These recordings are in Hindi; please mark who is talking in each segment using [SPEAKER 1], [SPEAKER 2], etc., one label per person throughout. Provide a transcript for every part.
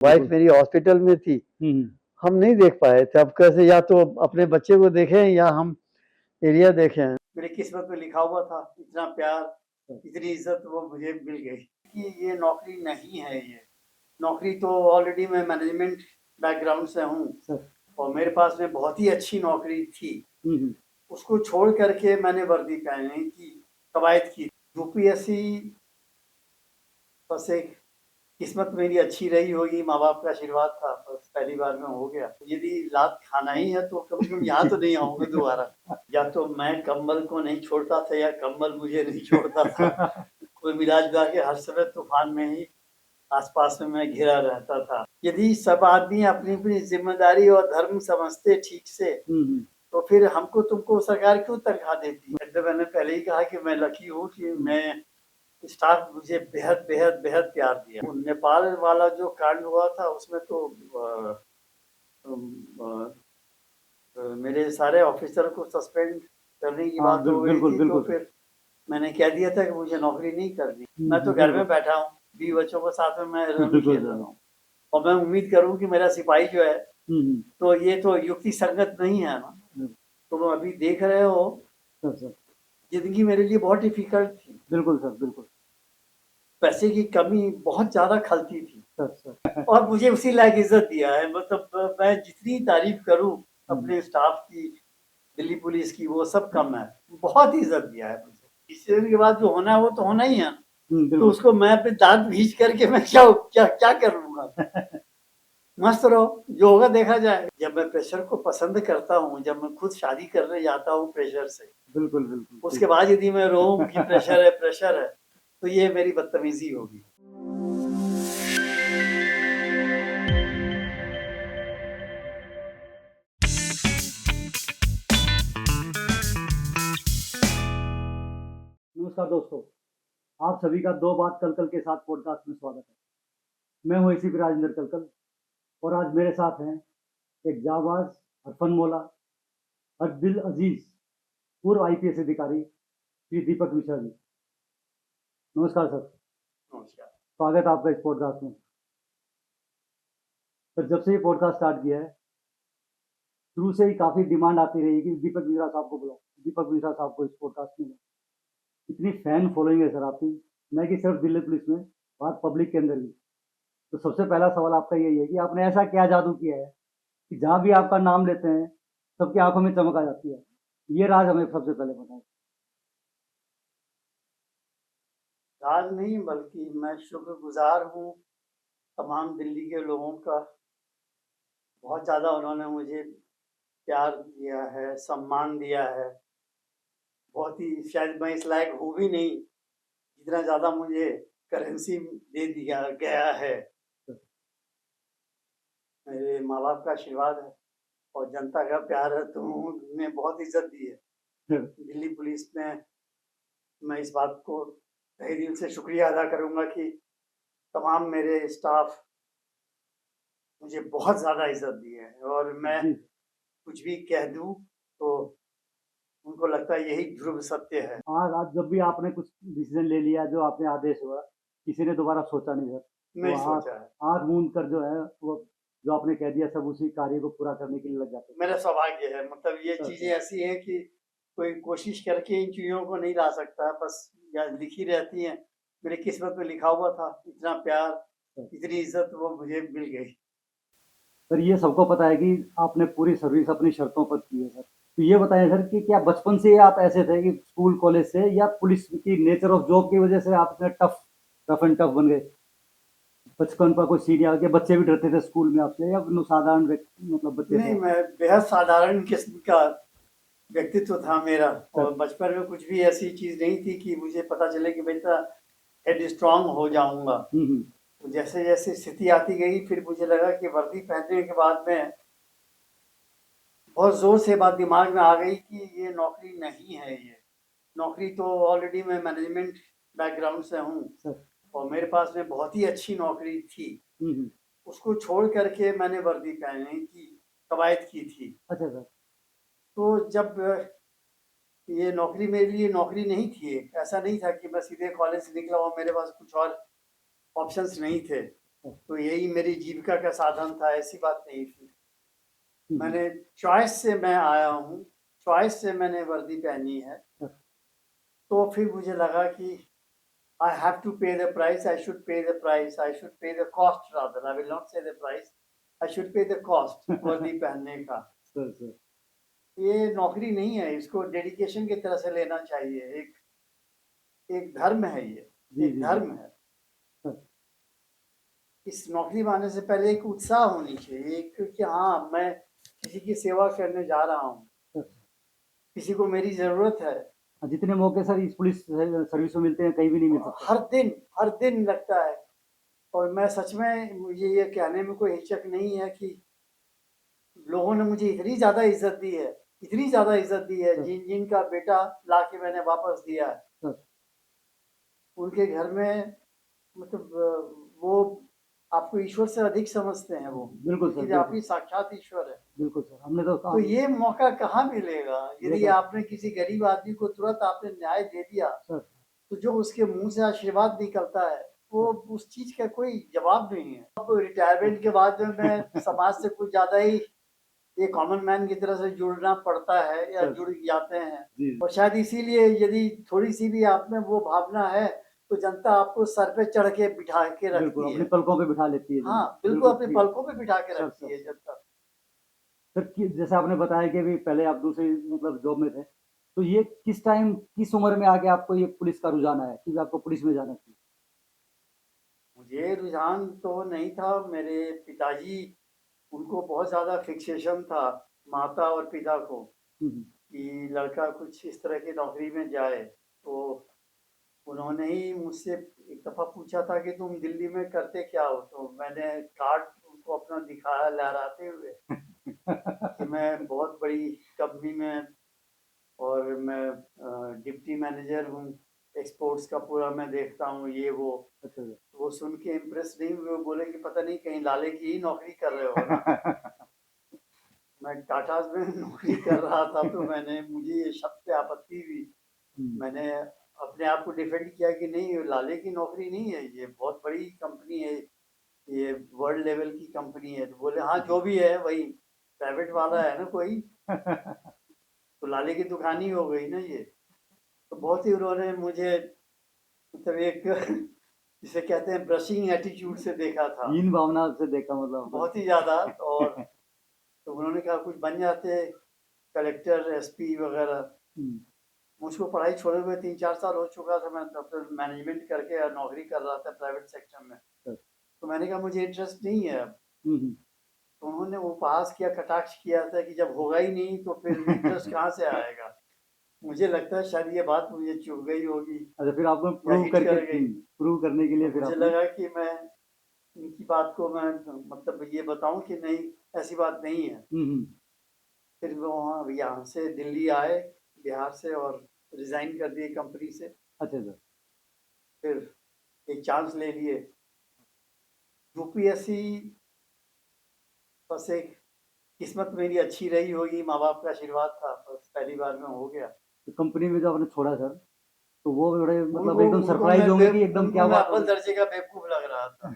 [SPEAKER 1] वाइफ
[SPEAKER 2] बिल्कुल।
[SPEAKER 1] मेरी हॉस्पिटल में थी,
[SPEAKER 2] हुँ।
[SPEAKER 1] हम नहीं देख पाए थे। अब कैसे, या तो अपने बच्चे को देखें या हम एरिया देखें। मेरी किस्मत में लिखा हुआ था, इतना प्यार, इतनी इज्जत वो मुझे मिल गई कि ये नौकरी नहीं है। ये नौकरी तो ऑलरेडी मैं मैनेजमेंट बैकग्राउंड से हूँ और मेरे पास में बहुत ही अच्छी नौकरी थी। उसको छोड़ करके मैंने वर्दी पहनने की कवायद की। यूपीएससी बस एक किस्मत मेरी अच्छी रही होगी, माँ बाप का आशीर्वाद था, बस पहली बार में हो गया। यदि लात खाना ही है तो कम से कम यहाँ तो नहीं आऊंगा दोबारा। या तो मैं कंबल को नहीं छोड़ता था या कंबल मुझे नहीं छोड़ता था। कोई मिला जुला के हर समय तूफान में ही आसपास में मैं घिरा रहता था। यदि सब आदमी अपनी अपनी जिम्मेदारी और धर्म समझते ठीक से तो फिर हमको तुमको सरकार क्यों तनख्वाह देती है। तो मैंने पहले ही कहा कि मैं लकी हूँ कि मैं स्टाफ मुझे बेहद बेहद बेहद प्यार दिया। वो नेपाल वाला जो कांड हुआ था उसमें तो मेरे सारे ऑफिसर को सस्पेंड करने की बात हो गई थी। तो फिर मैंने कह दिया था कि मुझे नौकरी नहीं करनी, मैं तो घर में बैठा हूँ, 20 बच्चों के साथ में मैं रंग खेल रहा हूँ और मैं उम्मीद करूँ कि मेरा सिपाही जो है तो ये तो युक्ति संगत नहीं है ना। तो अभी देख रहे हो जिंदगी मेरे लिए बहुत डिफिकल्ट थी। बिल्कुल सर, बिल्कुल। पैसे की कमी बहुत ज्यादा खलती थी सर। और मुझे उसी लायक इज्जत दिया है। मतलब मैं जितनी तारीफ करूं अपने स्टाफ की, दिल्ली पुलिस की, वो सब कम है। बहुत इज्जत दिया है मुझे। इसके बाद जो होना है वो तो होना ही है। तो उसको मैं अपने दांत भींच करके मैं क्या क्या क्या कर लूंगा। मस्त रहो, जो होगा देखा जाए। जब मैं प्रेशर को पसंद करता हूँ, जब मैं खुद शादी करने जाता हूँ प्रेशर से, बिल्कुल बिल्कुल, उसके बाद यदि मैं रोऊं कि प्रेशर है तो ये मेरी बदतमीजी होगी।
[SPEAKER 2] नमस्कार दोस्तों, आप सभी का दो बात कल के साथ पॉडकास्ट में स्वागत है। मैं हूं एसीपी राजेंद्र कलकल और आज मेरे साथ हैं एक जाबाज, हरफन मौला और दिल अजीज पूर्व आईपीएस अधिकारी श्री दीपक मिश्रा जी। नमस्कार सर।
[SPEAKER 1] नमस्कार।
[SPEAKER 2] स्वागत है आपका इस पॉडकास्ट में। सर, जब से ये पॉडकास्ट स्टार्ट किया है, शुरू से ही काफ़ी डिमांड आती रही कि दीपक मिश्रा साहब को बुलाओ, दीपक मिश्रा साहब को इस पॉडकास्ट में। इतनी फैन फॉलोइंग है सर आपकी, न कि सिर्फ दिल्ली पुलिस में, बात पब्लिक के अंदर भी। तो सबसे पहला सवाल आपका यही है कि आपने ऐसा क्या जादू किया है कि जहाँ भी आपका नाम लेते हैं सबकी आंखों में चमक आ जाती है। ये राज हमें सबसे पहले बताएं।
[SPEAKER 1] राज नहीं, बल्कि मैं शुक्रगुजार हूँ तमाम दिल्ली के लोगों का। बहुत ज़्यादा उन्होंने मुझे प्यार दिया है, सम्मान दिया है। बहुत ही, शायद मैं इस लायक हूँ भी नहीं जितना ज़्यादा मुझे करेंसी दे दिया गया है। मेरे माँ बाप का आशीर्वाद है और जनता का प्यार है, तो उन्होंने बहुत इज्जत दी है। दिल्ली पुलिस में मैं इस बात को तहे दिल से शुक्रिया अदा करूंगा कि तमाम मेरे स्टाफ मुझे बहुत ज़्यादा इज्जत दी है और मैं कुछ भी कह दूं तो उनको लगता है यही ध्रुव सत्य है।
[SPEAKER 2] आज जब भी आपने कुछ डिसीजन ले लिया, जो आपने आदेश हुआ, किसी ने दोबारा सोचा नहीं सर?
[SPEAKER 1] नहीं सोचा है।
[SPEAKER 2] आँख मूंद कर जो है वो जो आपने कह दिया, सब उसी कार्य को पूरा करने के लिए लग जाते हैं।
[SPEAKER 1] मेरा सौभाग्य है, मतलब ये चीजें ऐसी हैं कि कोई कोशिश करके इन चीजों को नहीं ला सकता, बस या लिखी रहती हैं। मेरी किस्मत में लिखा हुआ था, इतना प्यार, इतनी इज्जत वो मुझे मिल गई।
[SPEAKER 2] सर, ये सबको पता है कि आपने पूरी सर्विस अपनी शर्तों पर की है सर। तो ये बताएं सर कि क्या बचपन से आप ऐसे थे कि स्कूल कॉलेज से, या पुलिस की नेचर ऑफ जॉब की वजह से आप इतने टफ एंड टफ बन गए? बचपन पर कोई सीन या बच्चे भी डरते थे स्कूल में आपसे, या साधारण मतलब बच्चे?
[SPEAKER 1] नहीं, मैं बेहद साधारण किस्म का व्यक्तित्व था मेरा और बचपन में कुछ भी ऐसी चीज नहीं थी कि मुझे पता चले कि बेटा हेड स्ट्रांग हो जाऊंगा। तो जैसे जैसे स्थिति आती गई, फिर मुझे लगा कि वर्दी पहनने के बाद में बहुत जोर से बात दिमाग में आ गई कि ये नौकरी नहीं है। ये नौकरी तो ऑलरेडी मैं मैनेजमेंट बैकग्राउंड से हूँ और मेरे पास में बहुत ही अच्छी नौकरी थी। उसको छोड़ करके मैंने वर्दी पहनने की कवायद की थी।
[SPEAKER 2] अच्छा सर।
[SPEAKER 1] तो जब ये नौकरी मेरे लिए नौकरी नहीं थी, ऐसा नहीं था कि मैं सीधे कॉलेज से निकला और मेरे पास कुछ और ऑप्शंस नहीं थे। तो यही मेरी जीविका का साधन था, ऐसी बात नहीं थी।
[SPEAKER 2] हम्म,
[SPEAKER 1] मैंने चॉइस से मैं आया हूँ, चॉइस से मैंने वर्दी पहनी है। तो फिर मुझे लगा कि I have to pay the price, I should pay the price, I should pay the cost rather, I will not say the price, I should pay the cost वर्दी पहनने का।
[SPEAKER 2] सर
[SPEAKER 1] ये नौकरी नहीं है, इसको डेडिकेशन की तरह से लेना चाहिए। एक एक धर्म है ये,
[SPEAKER 2] जी
[SPEAKER 1] एक
[SPEAKER 2] जी जी
[SPEAKER 1] धर्म है।
[SPEAKER 2] सर
[SPEAKER 1] इस नौकरी में आने से पहले एक उत्साह होनी चाहिए, एक कि हाँ मैं किसी की सेवा करने जा रहा हूँ,
[SPEAKER 2] सर
[SPEAKER 1] किसी को मेरी जरूरत है।
[SPEAKER 2] जितने मौके सर इस पुलिस सर्विस में मिलते हैं कहीं भी नहीं मिल सकते।
[SPEAKER 1] हर दिन लगता है। और मैं सच में, मुझे ये कहने में कोई हिचक नहीं है कि लोगों ने मुझे इतनी ज्यादा इज्जत दी है, इतनी ज्यादा इज्जत दी है,
[SPEAKER 2] सर
[SPEAKER 1] जिनका बेटा लाके मैंने वापस दिया है,
[SPEAKER 2] सर
[SPEAKER 1] उनके घर में, मतलब वो आपको ईश्वर से अधिक समझते हैं वो,
[SPEAKER 2] बिल्कुल सर
[SPEAKER 1] क्योंकि आप
[SPEAKER 2] बिल्कुल
[SPEAKER 1] ही साक्षात ईश्वर है।
[SPEAKER 2] बिल्कुल सर हमने तो
[SPEAKER 1] तो ये मौका कहाँ मिलेगा?
[SPEAKER 2] ये
[SPEAKER 1] यदि
[SPEAKER 2] तो
[SPEAKER 1] आपने किसी गरीब आदमी को तुरंत आपने न्याय दे दिया,
[SPEAKER 2] सर
[SPEAKER 1] तो जो उसके मुंह से आशीर्वाद निकलता है, वो उस चीज का कोई जवाब नहीं है। अब रिटायरमेंट के बाद में मैं समाज से कुछ ज्यादा ही एक कॉमन मैन की तरह से जुड़ना पड़ता है, या
[SPEAKER 2] सर
[SPEAKER 1] जुड़ जाते हैं।
[SPEAKER 2] जी
[SPEAKER 1] और शायद इसीलिए यदि थोड़ी सी भी आप में वो भावना है, तो जनता आपको सर पे चढ़ के बिठा के
[SPEAKER 2] बिल्कुल
[SPEAKER 1] रखती
[SPEAKER 2] अपनी
[SPEAKER 1] है।
[SPEAKER 2] पलकों पे बिठा लेती है
[SPEAKER 1] हाँ,
[SPEAKER 2] जनता
[SPEAKER 1] बिल्कुल
[SPEAKER 2] बिल्कुल
[SPEAKER 1] अपने
[SPEAKER 2] ठीक
[SPEAKER 1] पलकों पे बिठा के
[SPEAKER 2] सर
[SPEAKER 1] रखती है जनता।
[SPEAKER 2] सर जैसे आपने बताया कि अभी पहले आप दूसरी मतलब जॉब में थे तो ये किस टाइम किस उम्र में आके आपको ये पुलिस का रुझान आया कि आपको पुलिस में जाना चाहिए।
[SPEAKER 1] मुझे रुझान तो नहीं था, मेरे पिताजी, उनको बहुत ज़्यादा फिक्सेशन था माता और पिता को,
[SPEAKER 2] हम्म,
[SPEAKER 1] कि लड़का कुछ इस तरह की नौकरी में जाए। तो उन्होंने ही मुझसे एक दफ़ा पूछा था कि तुम दिल्ली में करते क्या हो? तो मैंने कार्ड उनको अपना दिखाया लहराते हुए कि मैं बहुत बड़ी कंपनी में, और मैं डिप्टी मैनेजर हूँ, एक्सपोर्ट्स का पूरा मैं देखता हूँ, ये वो।
[SPEAKER 2] अच्छा
[SPEAKER 1] वो सुन के इम्प्रेस नहीं हुए, वो बोले कि पता नहीं कहीं लाले की ही नौकरी कर रहे हो ना। मैं टाटाज में नौकरी कर रहा था, तो मुझे ये शब्द पे आपत्ति हुई।
[SPEAKER 2] हम्म,
[SPEAKER 1] मैंने अपने आप को डिफेंड किया कि नहीं, ये लाले की नौकरी नहीं है, ये बहुत बड़ी कंपनी है, ये वर्ल्ड लेवल की कंपनी है। तो बोले हाँ जो भी है वही, प्राइवेट वाला है ना कोई, तो लाले की दुकान ही हो गई ना ये। तो बहुत ही उन्होंने मुझे, मतलब एक जिसे कहते हैं ब्रशिंग एटीट्यूड से देखा था,
[SPEAKER 2] हीन भावना से देखा मतलब
[SPEAKER 1] बहुत ही ज्यादा। और तो उन्होंने कहा कुछ बन जाते, कलेक्टर, एसपी वगैरह।
[SPEAKER 2] हम्म,
[SPEAKER 1] मुझको पढ़ाई छोड़े हुए 3-4 साल हो चुका था, मैं तब तक मैनेजमेंट करके नौकरी कर रहा था प्राइवेट सेक्टर में।
[SPEAKER 2] सर,
[SPEAKER 1] तो मैंने कहा मुझे इंटरेस्ट नहीं है अब।
[SPEAKER 2] हम्म,
[SPEAKER 1] तो उन्होंने उपहास किया, कटाक्ष किया था कि जब होगा ही नहीं तो फिर इंटरेस्ट कहाँ से आएगा। मुझे लगता है शायद ये बात मुझे चुभ गई होगी,
[SPEAKER 2] अच्छा फिर आपको
[SPEAKER 1] या
[SPEAKER 2] प्रूव
[SPEAKER 1] हिट
[SPEAKER 2] करके
[SPEAKER 1] कर गई।
[SPEAKER 2] प्रूव करने के लिए
[SPEAKER 1] तो
[SPEAKER 2] फिर
[SPEAKER 1] मुझे
[SPEAKER 2] आपने
[SPEAKER 1] लगा कि मैं इनकी बात को मैं, मतलब ये बताऊं कि नहीं, ऐसी बात नहीं है।
[SPEAKER 2] हम्म,
[SPEAKER 1] फिर वो वहाँ यहाँ से दिल्ली आए, बिहार से, और रिजाइन कर दिए कंपनी से।
[SPEAKER 2] अच्छा सर
[SPEAKER 1] फिर एक चांस ले लिए यूपीएससी। बस एक किस्मत मेरी अच्छी रही होगी, माँ बाप का आशीर्वाद था, बस पहली बार में हो गया।
[SPEAKER 2] तो कंपनी में जो आपने छोड़ा सर तो वो बड़े मतलब
[SPEAKER 1] उनको
[SPEAKER 2] एकदम
[SPEAKER 1] उनको
[SPEAKER 2] सरप्राइज
[SPEAKER 1] मैं
[SPEAKER 2] होंगे कि एकदम
[SPEAKER 1] उनको
[SPEAKER 2] क्या
[SPEAKER 1] मैं
[SPEAKER 2] बात
[SPEAKER 1] अव्वल
[SPEAKER 2] होगी।
[SPEAKER 1] दर्जे का बेवकूफ लग रहा था।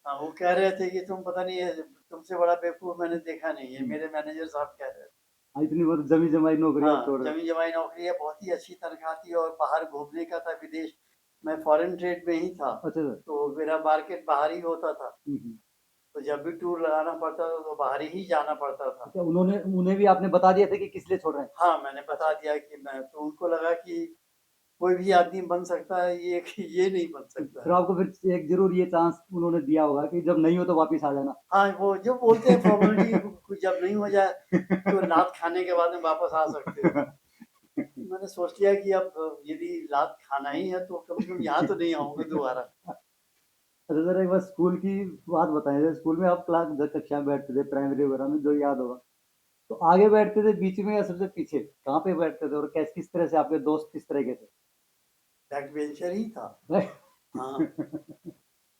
[SPEAKER 1] हाँ, वो कह रहे थे कि तुम, पता नहीं है, तुमसे बड़ा बेवकूफ मैंने देखा नहीं है, मेरे मैनेजर साहब कह रहे थे।
[SPEAKER 2] इतनी मतलब जमी जमाई नौकरी आप
[SPEAKER 1] हाँ,
[SPEAKER 2] छोड़ रहे
[SPEAKER 1] जमी जमाई नौकरी है, बहुत ही अच्छी तनख्वाह थी, और बाहर घूमने का था, विदेश। मैं फॉरेन ट्रेड में ही था,
[SPEAKER 2] हो। अच्छा सर
[SPEAKER 1] तो मेरा मार्केट बाहर ही होता था।
[SPEAKER 2] हम्म।
[SPEAKER 1] तो जब भी टूर लगाना पड़ता था तो बाहर ही जाना पड़ता था।
[SPEAKER 2] अच्छा उन्होंने उन्हें भी आपने बता दिया था कि किस लिए छोड़ रहे हैं।
[SPEAKER 1] हाँ, मैंने बता
[SPEAKER 2] अच्छा
[SPEAKER 1] दिया कि मैं, तो उनको लगा कि कोई भी आदमी बन सकता है, ये नहीं बन सकता
[SPEAKER 2] फिर
[SPEAKER 1] है।
[SPEAKER 2] आपको फिर एक जरूर ये चांस उन्होंने दिया होगा कि जब नहीं हो तो वापिस आ जाना।
[SPEAKER 1] हाँ, वो जो बोलते हैं फॉर्मेलिटी, कुछ जब नहीं हो जाए तो लात खाने के बाद में वापस आ सकते हो। मैंने सोच लिया कि अब यदि लात खाना ही है तो कम से कम यहाँ तो नहीं आऊंगा दोबारा।
[SPEAKER 2] अच्छा सर एक बार स्कूल की बात बताएं जैसे स्कूल में आप क्लास जब कक्षा में बैठते थे प्राइमरी वगैरह में जो याद होगा तो आगे बैठते थे बीच में या सबसे पीछे कहाँ पे बैठते थे और कैस किस तरह से आपके दोस्त किस तरह के
[SPEAKER 1] बैक बेंचर ही था।
[SPEAKER 2] थे।
[SPEAKER 1] हाँ,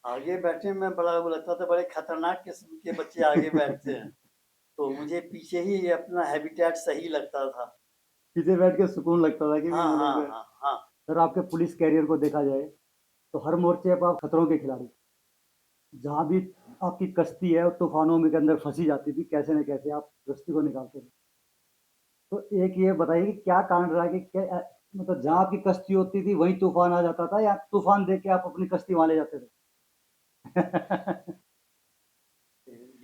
[SPEAKER 1] आगे बैठने में बड़ा वो लगता था, बड़े खतरनाक किस्म के बच्चे आगे बैठते हैं। तो मुझे पीछे ही अपना हैबिटेट सही लगता था।
[SPEAKER 2] पीछे बैठ के सुकून लगता था कि
[SPEAKER 1] हाँ हाँ
[SPEAKER 2] मतलब
[SPEAKER 1] हाँ हाँ।
[SPEAKER 2] सर आपके पुलिस कैरियर को देखा जाए तो हर मोर्चे पर आप खतरों के खिलाड़ी जहाँ भी आपकी कश्ती है तूफानों में के अंदर फंसी जाती थी, कैसे न कैसे आप कश्ती को निकालते थे। तो एक ये बताइए कि क्या कारण रहा कि मतलब जहाँ आपकी कश्ती होती थी वहीं तूफान आ जाता था, या तूफान देख के आप अपनी कश्ती वहां ले जाते थे?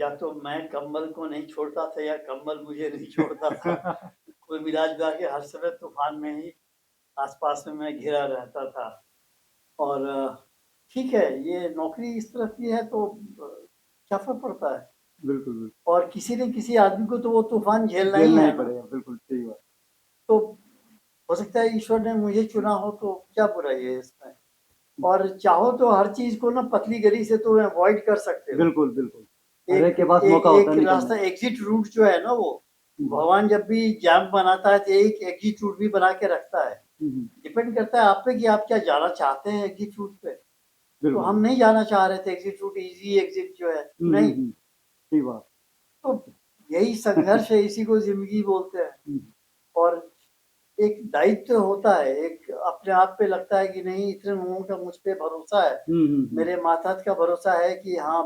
[SPEAKER 1] या तो मैं कंबल को नहीं छोड़ता था या कंबल मुझे नहीं छोड़ता था। कुल मिला जुला के हर समय तूफान में ही आसपास में मैं घिरा रहता था। और ठीक है, ये नौकरी इस तरह की है तो क्या फर्क पड़ता है।
[SPEAKER 2] बिल्कुल बिल्कुल,
[SPEAKER 1] और किसी न किसी आदमी को तो वो तूफान झेलना ही
[SPEAKER 2] झेलना ही
[SPEAKER 1] है ना।
[SPEAKER 2] पड़ेगा, बिल्कुल सही बात।
[SPEAKER 1] तो हो सकता है ईश्वर ने मुझे चुना हो तो क्या बुराई है इसमें। और चाहो तो हर चीज को ना पतली गली से तो अवॉइड कर सकते हो।
[SPEAKER 2] बिल्कुल बिल्कुल, हर एक
[SPEAKER 1] एक
[SPEAKER 2] के पास
[SPEAKER 1] एक,
[SPEAKER 2] मौका होता
[SPEAKER 1] एक
[SPEAKER 2] है निकलने
[SPEAKER 1] रास्ता
[SPEAKER 2] का।
[SPEAKER 1] एग्जिट रूट जो है ना, वो
[SPEAKER 2] हम्म,
[SPEAKER 1] भगवान जब भी जैम बनाता है तो एक एग्जिट रूट भी बना के रखता है।
[SPEAKER 2] हम्म,
[SPEAKER 1] डिपेंड करता है आप पे कि आप क्या जाना चाहते हैं एग्जिट रूट पे। तो
[SPEAKER 2] बिल्कुल
[SPEAKER 1] हम
[SPEAKER 2] बिल्कुल।
[SPEAKER 1] नहीं जाना चाह रहे थे एग्जिट रूट, इजी एग्जिट जो है नहीं।
[SPEAKER 2] सही बात।
[SPEAKER 1] तो यही संघर्ष है, इसी को जिंदगी बोलते हैं।
[SPEAKER 2] हम्म,
[SPEAKER 1] और एक दायित्व होता है, एक अपने आप पे लगता है कि नहीं, इतने लोगों का मुझ पे भरोसा है,
[SPEAKER 2] हम्म,
[SPEAKER 1] मेरे मातहत का भरोसा है कि हाँ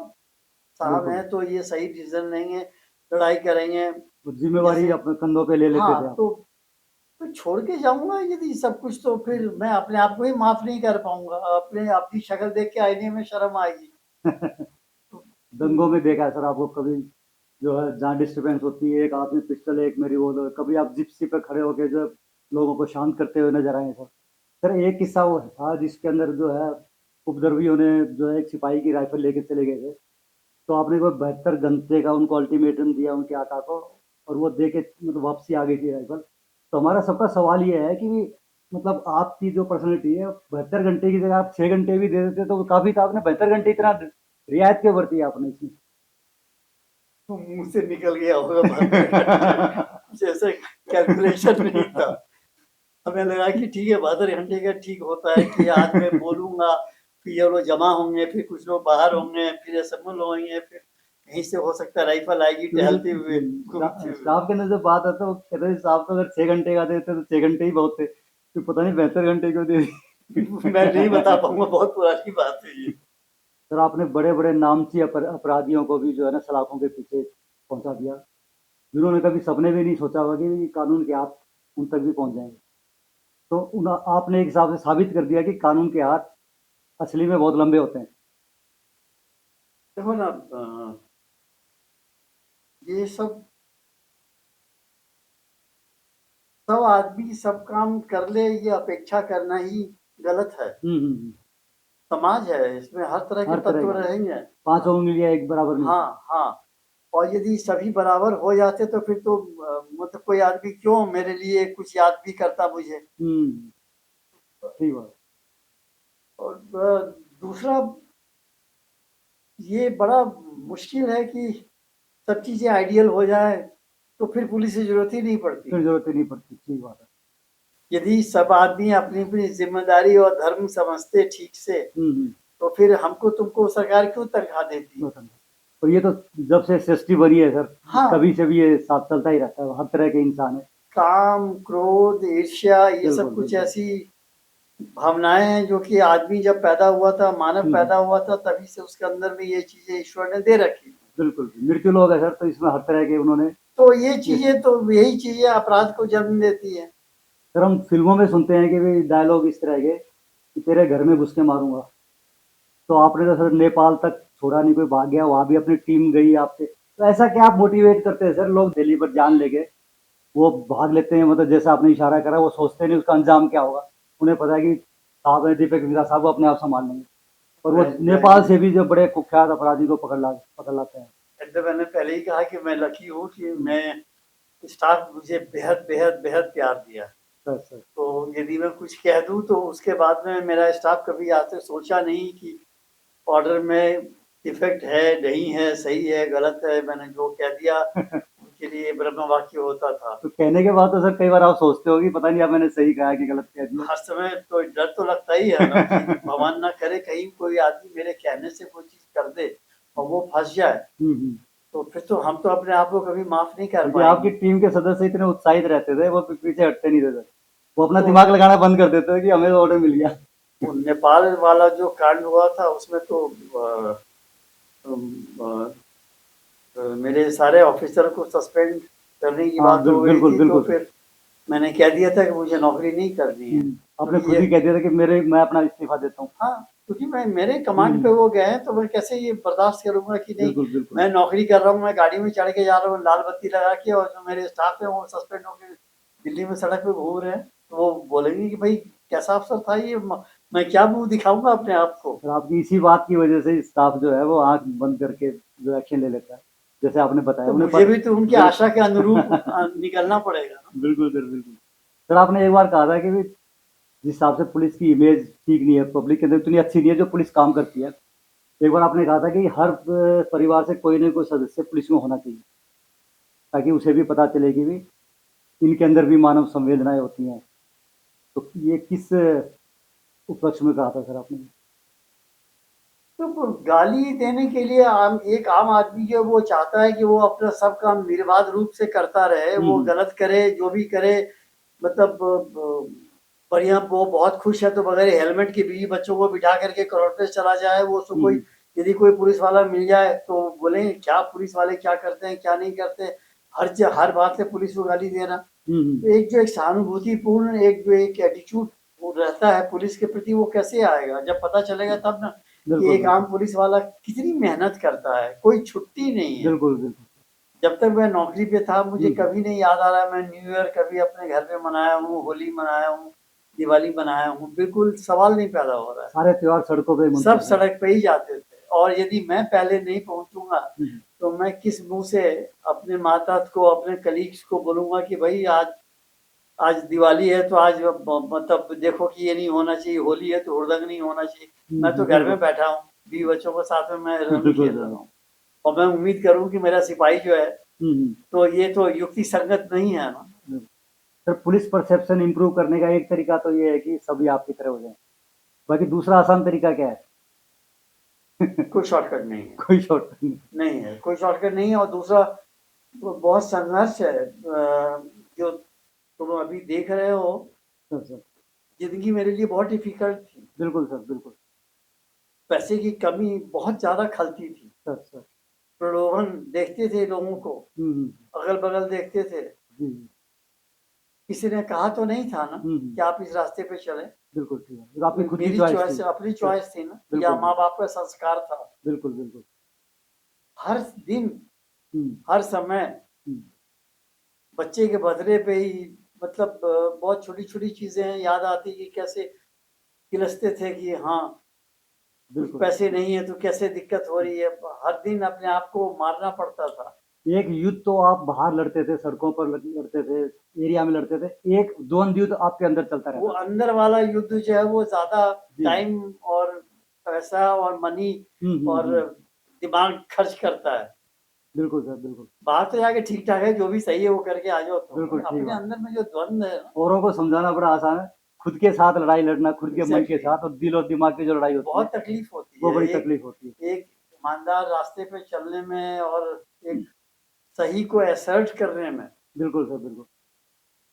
[SPEAKER 1] साहब
[SPEAKER 2] बिल्कुल।
[SPEAKER 1] हैं तो ये सही डिसीजन लेंगे, लड़ाई करेंगे।
[SPEAKER 2] वो जिम्मेवारी
[SPEAKER 1] जैसे
[SPEAKER 2] अपने कंधों पे ले लेते
[SPEAKER 1] हाँ,
[SPEAKER 2] थे आप।
[SPEAKER 1] तो छोड़ के जाऊंगा यदि सब कुछ, तो फिर मैं अपने आप को ही माफ नहीं कर पाऊंगा। अपने अपनी शक्ल देख के आईने में शर्म आएगी। तो,
[SPEAKER 2] दंगों में देखा है सर आपको कभी, जो है जहाँ डिस्टरबेंस होती है, एक आदमी पिस्टल एक मेरी वो, कभी आप जिप्सी पे खड़े होके जो लोगों को शांत करते हुए नजर आए सर। सर एक किस्सा वो था जिसके अंदर जो है उपद्रवियों ने जो है एक सिपाही की राइफल लेके चले गए थे। तो आपने कोई 72 घंटे का उनको अल्टीमेटम दिया उनके आका को, और वो दे के मतलब वापसी आ गई थी राइफल। तो हमारा सबका सवाल ये है कि मतलब आपकी जो पर्सनैलिटी है, 72 घंटे की जगह आप 6 घंटे भी दे देते तो काफी था। आपने 72 घंटे इतना रियायत क्यों बरती आपने इसमें?
[SPEAKER 1] तो मुंह से निकल गया होगा 72 घंटे, कुछ ऐसे कैलकुलेशन नहीं था। हमें लगा कि ठीक है, 72 घंटे का ठीक होता है कि आज मैं बोलूंगा, फिर ये लोग जमा होंगे, फिर कुछ लोग बाहर होंगे, फिर असेंबल होंगे, फिर कहीं से हो सकता है राइफल आएगी टहलते हुए, घूमते हुए।
[SPEAKER 2] स्टाफ के अंदर जब बात आता है वो कहते हैं साहब तो अगर 6 घंटे का देते तो 6 घंटे ही बहुत थे, तो पता नहीं 72 घंटे क्यों दे
[SPEAKER 1] मैं नहीं बता पाऊंगा, बहुत पुरानी बात है ये।
[SPEAKER 2] सर आपने बड़े बड़े नामची अपराधियों को भी जो है ना सलाखों के पीछे पहुंचा दिया, जिन्होंने कभी सपने भी नहीं सोचा होगा कि कानून के हाथ उन तक भी पहुंच जाएंगे। तो आपने एक हिसाब से साबित कर दिया कि कानून के हाथ असली में बहुत लंबे होते हैं।
[SPEAKER 1] देखो ना, ये सब आदमी सब काम कर ले, ये अपेक्षा करना ही गलत है। समाज है, इसमें हर तरह के
[SPEAKER 2] हर तरह
[SPEAKER 1] तत्व
[SPEAKER 2] के
[SPEAKER 1] रहेंगे।
[SPEAKER 2] पांचों उंगलियां एक बराबर नहीं होती।
[SPEAKER 1] हाँ हाँ। और यदि सभी बराबर हो जाते तो फिर तो मतलब कोई आदमी क्यों मेरे लिए कुछ याद भी करता मुझे।
[SPEAKER 2] सही बात।
[SPEAKER 1] और दूसरा, ये बड़ा मुश्किल है कि सब चीजें आइडियल हो जाए तो फिर पुलिस की जरूरत ही नहीं पड़ती।
[SPEAKER 2] फिर जरूरत ही नहीं पड़ती, सही बात है।
[SPEAKER 1] यदि सब आदमी अपनी अपनी जिम्मेदारी और धर्म समझते ठीक से,
[SPEAKER 2] हम्म
[SPEAKER 1] तो फिर हमको तुमको सरकार क्यों तनख्वाह देती है।
[SPEAKER 2] हम्म। और ये तो जब से एसएसटी बनी है सर,
[SPEAKER 1] हाँ,
[SPEAKER 2] तभी से भी ये साथ चलता ही रहता है, हर तरह के इंसान है।
[SPEAKER 1] काम, क्रोध, ईर्ष्या, ये सब
[SPEAKER 2] बिल्कुल
[SPEAKER 1] कुछ
[SPEAKER 2] बिल्कुल।
[SPEAKER 1] ऐसी भावनाएं हैं जो कि आदमी जब पैदा हुआ था, मानव
[SPEAKER 2] हम्म,
[SPEAKER 1] पैदा हुआ था, तभी से उसके अंदर में ये चीजें ईश्वर ने दे रखी।
[SPEAKER 2] बिल्कुल मृत्यु लोग है सर, तो इसमें हर तरह के उन्होंने
[SPEAKER 1] तो ये
[SPEAKER 2] ये
[SPEAKER 1] चीजें, तो यही चीजें अपराध को जन्म देती है।
[SPEAKER 2] सर हम फिल्मों में सुनते हैं कि भाई डायलॉग इस तरह के कि तेरे घर में घुस के मारूंगा। तो आपने तो सर नेपाल तक छोड़ा नहीं, कोई भाग गया, वहां भी अपनी टीम गई आपसे। तो ऐसा क्या आप मोटिवेट करते हैं सर, लोग दिल्ली पर जान लेके वो भाग लेते हैं, मतलब जैसा आपने इशारा करा, वो सोचते नहीं उसका अंजाम क्या होगा। उन्हें पता है कि साहब है दीपक मिश्रा साहब, वो अपने आप संभाल लेंगे। और वो नेपाल से भी जो बड़े कुख्यात अपराधी को पकड़ लाते हैं।
[SPEAKER 1] तो मैंने पहले ही कहा कि मैं लकी हूँ कि मैं स्टाफ मुझे बेहद बेहद बेहद प्यार दिया।
[SPEAKER 2] सर सर
[SPEAKER 1] तो यदि मैं कुछ कह दूं तो उसके बाद में मेरा स्टाफ कभी आज तक सोचा नहीं कि ऑर्डर में डिफेक्ट है, नहीं है, सही है, गलत है। मैंने जो कह दिया उनके लिए ब्रह्म वाक्य होता था।
[SPEAKER 2] तो कहने के बाद तो सर कई बार आप सोचते हो कि पता नहीं अब मैंने सही कहा कि गलत कह दिया।
[SPEAKER 1] हर समय तो डर तो लगता ही है ना कि भगवान ना करे कहीं कोई आदमी मेरे कहने से कोई चीज कर दे और वो फंस जाए, तो फिर तो हम तो अपने आप को कभी माफ नहीं कर
[SPEAKER 2] क्योंकि आपकी
[SPEAKER 1] पाएंगे।
[SPEAKER 2] टीम के सदस्य इतने उत्साहित रहते थे, वो पीछे हटते नहीं थे सर। वो अपना
[SPEAKER 1] तो
[SPEAKER 2] दिमाग लगाना बंद कर देते थे कि हमें ऑर्डर मिल गया।
[SPEAKER 1] वो नेपाल वाला जो कांड हुआ था उसमें तो मेरे सारे ऑफिसर को सस्पेंड करने की
[SPEAKER 2] हाँ,
[SPEAKER 1] बात हो गई
[SPEAKER 2] बिल्कुल,
[SPEAKER 1] थी, तो
[SPEAKER 2] बिल्कुल।
[SPEAKER 1] फिर मैंने कह दिया था कि मुझे नौकरी नहीं करनी है।
[SPEAKER 2] आपने
[SPEAKER 1] क्योंकि
[SPEAKER 2] खुद
[SPEAKER 1] ये
[SPEAKER 2] ही कह दिया था कि मैं अपना इस्तीफा देता हूँ।
[SPEAKER 1] हाँ, क्योंकि मैं मेरे कमांड पे वो गए हैं, तो मैं कैसे ये बर्दाश्त करूँगा कि नहीं,
[SPEAKER 2] बिल्कुल, बिल्कुल।
[SPEAKER 1] मैं नौकरी कर रहा हूँ, मैं गाड़ी में चढ़ के जा रहा हूँ लाल बत्ती लगा के, और जो मेरे स्टाफ है वो सस्पेंड होके दिल्ली में सड़क पे घूम रहे हैं, तो वो बोलेंगे कि भाई कैसा अफसर था ये, मैं क्या मुँह दिखाऊँगा अपने आप को।
[SPEAKER 2] और आपकी इसी बात की वजह से स्टाफ जो है वो आँख बंद करके जो एक्शन ले लेता है। जैसे आपने बताया
[SPEAKER 1] तो
[SPEAKER 2] उन्हें
[SPEAKER 1] मुझे भी तो उनकी आशा के अनुरूप
[SPEAKER 2] बिल्कुल।
[SPEAKER 1] निकलना पड़ेगा ना।
[SPEAKER 2] बिल्कुल सर, बिल्कुल। सर आपने एक बार कहा था कि जिस हिसाब से पुलिस की इमेज ठीक नहीं है, पब्लिक के अंदर इतनी अच्छी नहीं है जो पुलिस काम करती है। एक बार आपने कहा था कि हर परिवार से कोई ना कोई सदस्य पुलिस में होना चाहिए, ताकि उसे भी पता चले कि भी इनके अंदर भी मानव संवेदनाएँ होती हैं। तो ये किस उपलक्ष्य में कहा था सर आपने?
[SPEAKER 1] तो गाली देने के लिए एक आम आदमी जो वो चाहता है कि वो अपना सब काम निर्बाध रूप से करता रहे,
[SPEAKER 2] हुँ,
[SPEAKER 1] वो
[SPEAKER 2] हुँ।
[SPEAKER 1] गलत करे जो भी करे, मतलब बढ़िया, वो बहुत खुश है तो बगैर हेलमेट के बीवी बच्चों को बिठा करके करोड़ पे चला जाए, वो उसको
[SPEAKER 2] हुँ,
[SPEAKER 1] कोई
[SPEAKER 2] हुँ।
[SPEAKER 1] यदि कोई पुलिस वाला मिल जाए तो बोले क्या पुलिस वाले क्या करते हैं क्या नहीं करते, हर बात से पुलिस को गाली देना।
[SPEAKER 2] हुँ,
[SPEAKER 1] तो
[SPEAKER 2] हुँ।
[SPEAKER 1] एक जो एक सहानुभूतिपूर्ण एक जो एक एटीट्यूड वो रहता है पुलिस के प्रति, वो कैसे आएगा जब पता चलेगा तब ना, कि
[SPEAKER 2] बिल्कुल,
[SPEAKER 1] एक आम
[SPEAKER 2] बिल्कुल।
[SPEAKER 1] पुलिस वाला कितनी मेहनत करता है, कोई छुट्टी नहीं है।
[SPEAKER 2] बिल्कुल, बिल्कुल।
[SPEAKER 1] जब तक मैं नौकरी पे था मुझे
[SPEAKER 2] हुँ, हुँ।
[SPEAKER 1] कभी नहीं याद आ रहा है मैं न्यू ईयर कभी अपने घर पे मनाया हूँ, होली मनाया हूँ, दिवाली मनाया हूँ, बिल्कुल सवाल नहीं पैदा हो रहा है।
[SPEAKER 2] सारे त्योहार सड़कों पे
[SPEAKER 1] सब
[SPEAKER 2] मनते हैं।
[SPEAKER 1] सड़क पे ही जाते थे, और यदि मैं पहले नहीं पहुंचूंगा
[SPEAKER 2] हुँ, हुँ।
[SPEAKER 1] तो मैं किस मुंह से अपने माता को, अपने कलीग्स को बोलूंगा कि भाई आज आज दिवाली है तो आज मतलब देखो कि ये नहीं होना चाहिए, होली है तो हुड़दंग नहीं होना चाहिए।
[SPEAKER 2] हुँ,
[SPEAKER 1] मैं तो
[SPEAKER 2] हुँ,
[SPEAKER 1] घर में
[SPEAKER 2] बिल्कुल।
[SPEAKER 1] बैठा हूँ, बीवी बच्चों के साथ में मैं रंग
[SPEAKER 2] बिल्कुल
[SPEAKER 1] खेल रहा
[SPEAKER 2] सर।
[SPEAKER 1] हूँ, और मैं उम्मीद करूँ कि मेरा सिपाही जो है,
[SPEAKER 2] हुँ, हुँ।
[SPEAKER 1] तो ये तो युक्ति संगत नहीं है ना।
[SPEAKER 2] बिल्कुल। सर पुलिस परसेप्शन इम्प्रूव करने का एक तरीका तो ये है कि सभी आपकी तरह हो जाएँ। बाकी दूसरा आसान तरीका क्या है?
[SPEAKER 1] कोई शॉर्टकट नहीं है,
[SPEAKER 2] कोई शॉर्टकट नहीं।
[SPEAKER 1] नहीं है, कोई शॉर्टकट नहीं है। और दूसरा वो बहुत संघर्ष है, जो तुम अभी देख रहे हो,
[SPEAKER 2] सर, सर।
[SPEAKER 1] जिंदगी मेरे लिए बहुत डिफिकल्ट थी,
[SPEAKER 2] बिल्कुल सर, बिल्कुल।
[SPEAKER 1] पैसे की कमी बहुत ज्यादा खलती थी,
[SPEAKER 2] सर, सर।
[SPEAKER 1] प्रलोभन देखते थे लोगों को,
[SPEAKER 2] हुँ, हुँ।
[SPEAKER 1] अगल बगल देखते थे,
[SPEAKER 2] जी, जी।
[SPEAKER 1] किसी ने कहा तो नहीं था ना
[SPEAKER 2] हुँ, हुँ।
[SPEAKER 1] कि आप इस रास्ते पे चले,
[SPEAKER 2] बिल्कुल ठीक है। तो आपकी खुद की
[SPEAKER 1] मेरी
[SPEAKER 2] चॉइस थी।
[SPEAKER 1] चॉइस, अपनी
[SPEAKER 2] सर
[SPEAKER 1] चॉइस थी ना, या
[SPEAKER 2] बिल्कुल,
[SPEAKER 1] माँ
[SPEAKER 2] बिल्कुल।
[SPEAKER 1] बाप का संस्कार था।
[SPEAKER 2] बिल्कुल, बिल्कुल।
[SPEAKER 1] हर दिन,
[SPEAKER 2] हुँ,
[SPEAKER 1] हर समय
[SPEAKER 2] हुँ।
[SPEAKER 1] बच्चे के बर्थडे पे ही, मतलब बहुत छोटी छोटी चीजें याद आती कि कैसे किलसते थे कि हाँ कुछ
[SPEAKER 2] बिल्कुल।
[SPEAKER 1] पैसे नहीं है तो कैसे दिक्कत हो रही है, हर दिन अपने आप को मारना पड़ता था।
[SPEAKER 2] एक युद्ध तो आप बाहर लड़ते थे, सड़कों पर लड़ते थे, एरिया में लड़ते थे। एक द्वंद्व युद्ध आपके अंदर चलता
[SPEAKER 1] वो
[SPEAKER 2] रहता था।
[SPEAKER 1] अंदर वाला युद्ध जो है वो ज्यादा
[SPEAKER 2] जी।
[SPEAKER 1] टाइम और पैसा और मनी
[SPEAKER 2] हुँ, हुँ,
[SPEAKER 1] और
[SPEAKER 2] हुँ।
[SPEAKER 1] दिमाग खर्च करता है।
[SPEAKER 2] बिल्कुल सर, बिल्कुल।
[SPEAKER 1] बाहर तो जाके ठीक ठाक है, जो भी सही है वो करके आ जाओ, तो
[SPEAKER 2] बिल्कुल ठीक
[SPEAKER 1] अपने
[SPEAKER 2] बात।
[SPEAKER 1] अंदर में जो द्वंद्व है ना,
[SPEAKER 2] औरों को समझाना बड़ा आसान है। खुद के साथ लड़ाई लड़ना, खुद के मन के
[SPEAKER 1] एग्जैक्टली,
[SPEAKER 2] साथ और दिल और दिमाग की जो लड़ाई होती है,
[SPEAKER 1] बहुत तकलीफ होती
[SPEAKER 2] वो
[SPEAKER 1] है
[SPEAKER 2] बड़ी
[SPEAKER 1] एक
[SPEAKER 2] तकलीफ होती है।
[SPEAKER 1] एक ईमानदार रास्ते पे चलने में, और एक सही को असर्ट करने में।
[SPEAKER 2] बिल्कुल सर, बिल्कुल।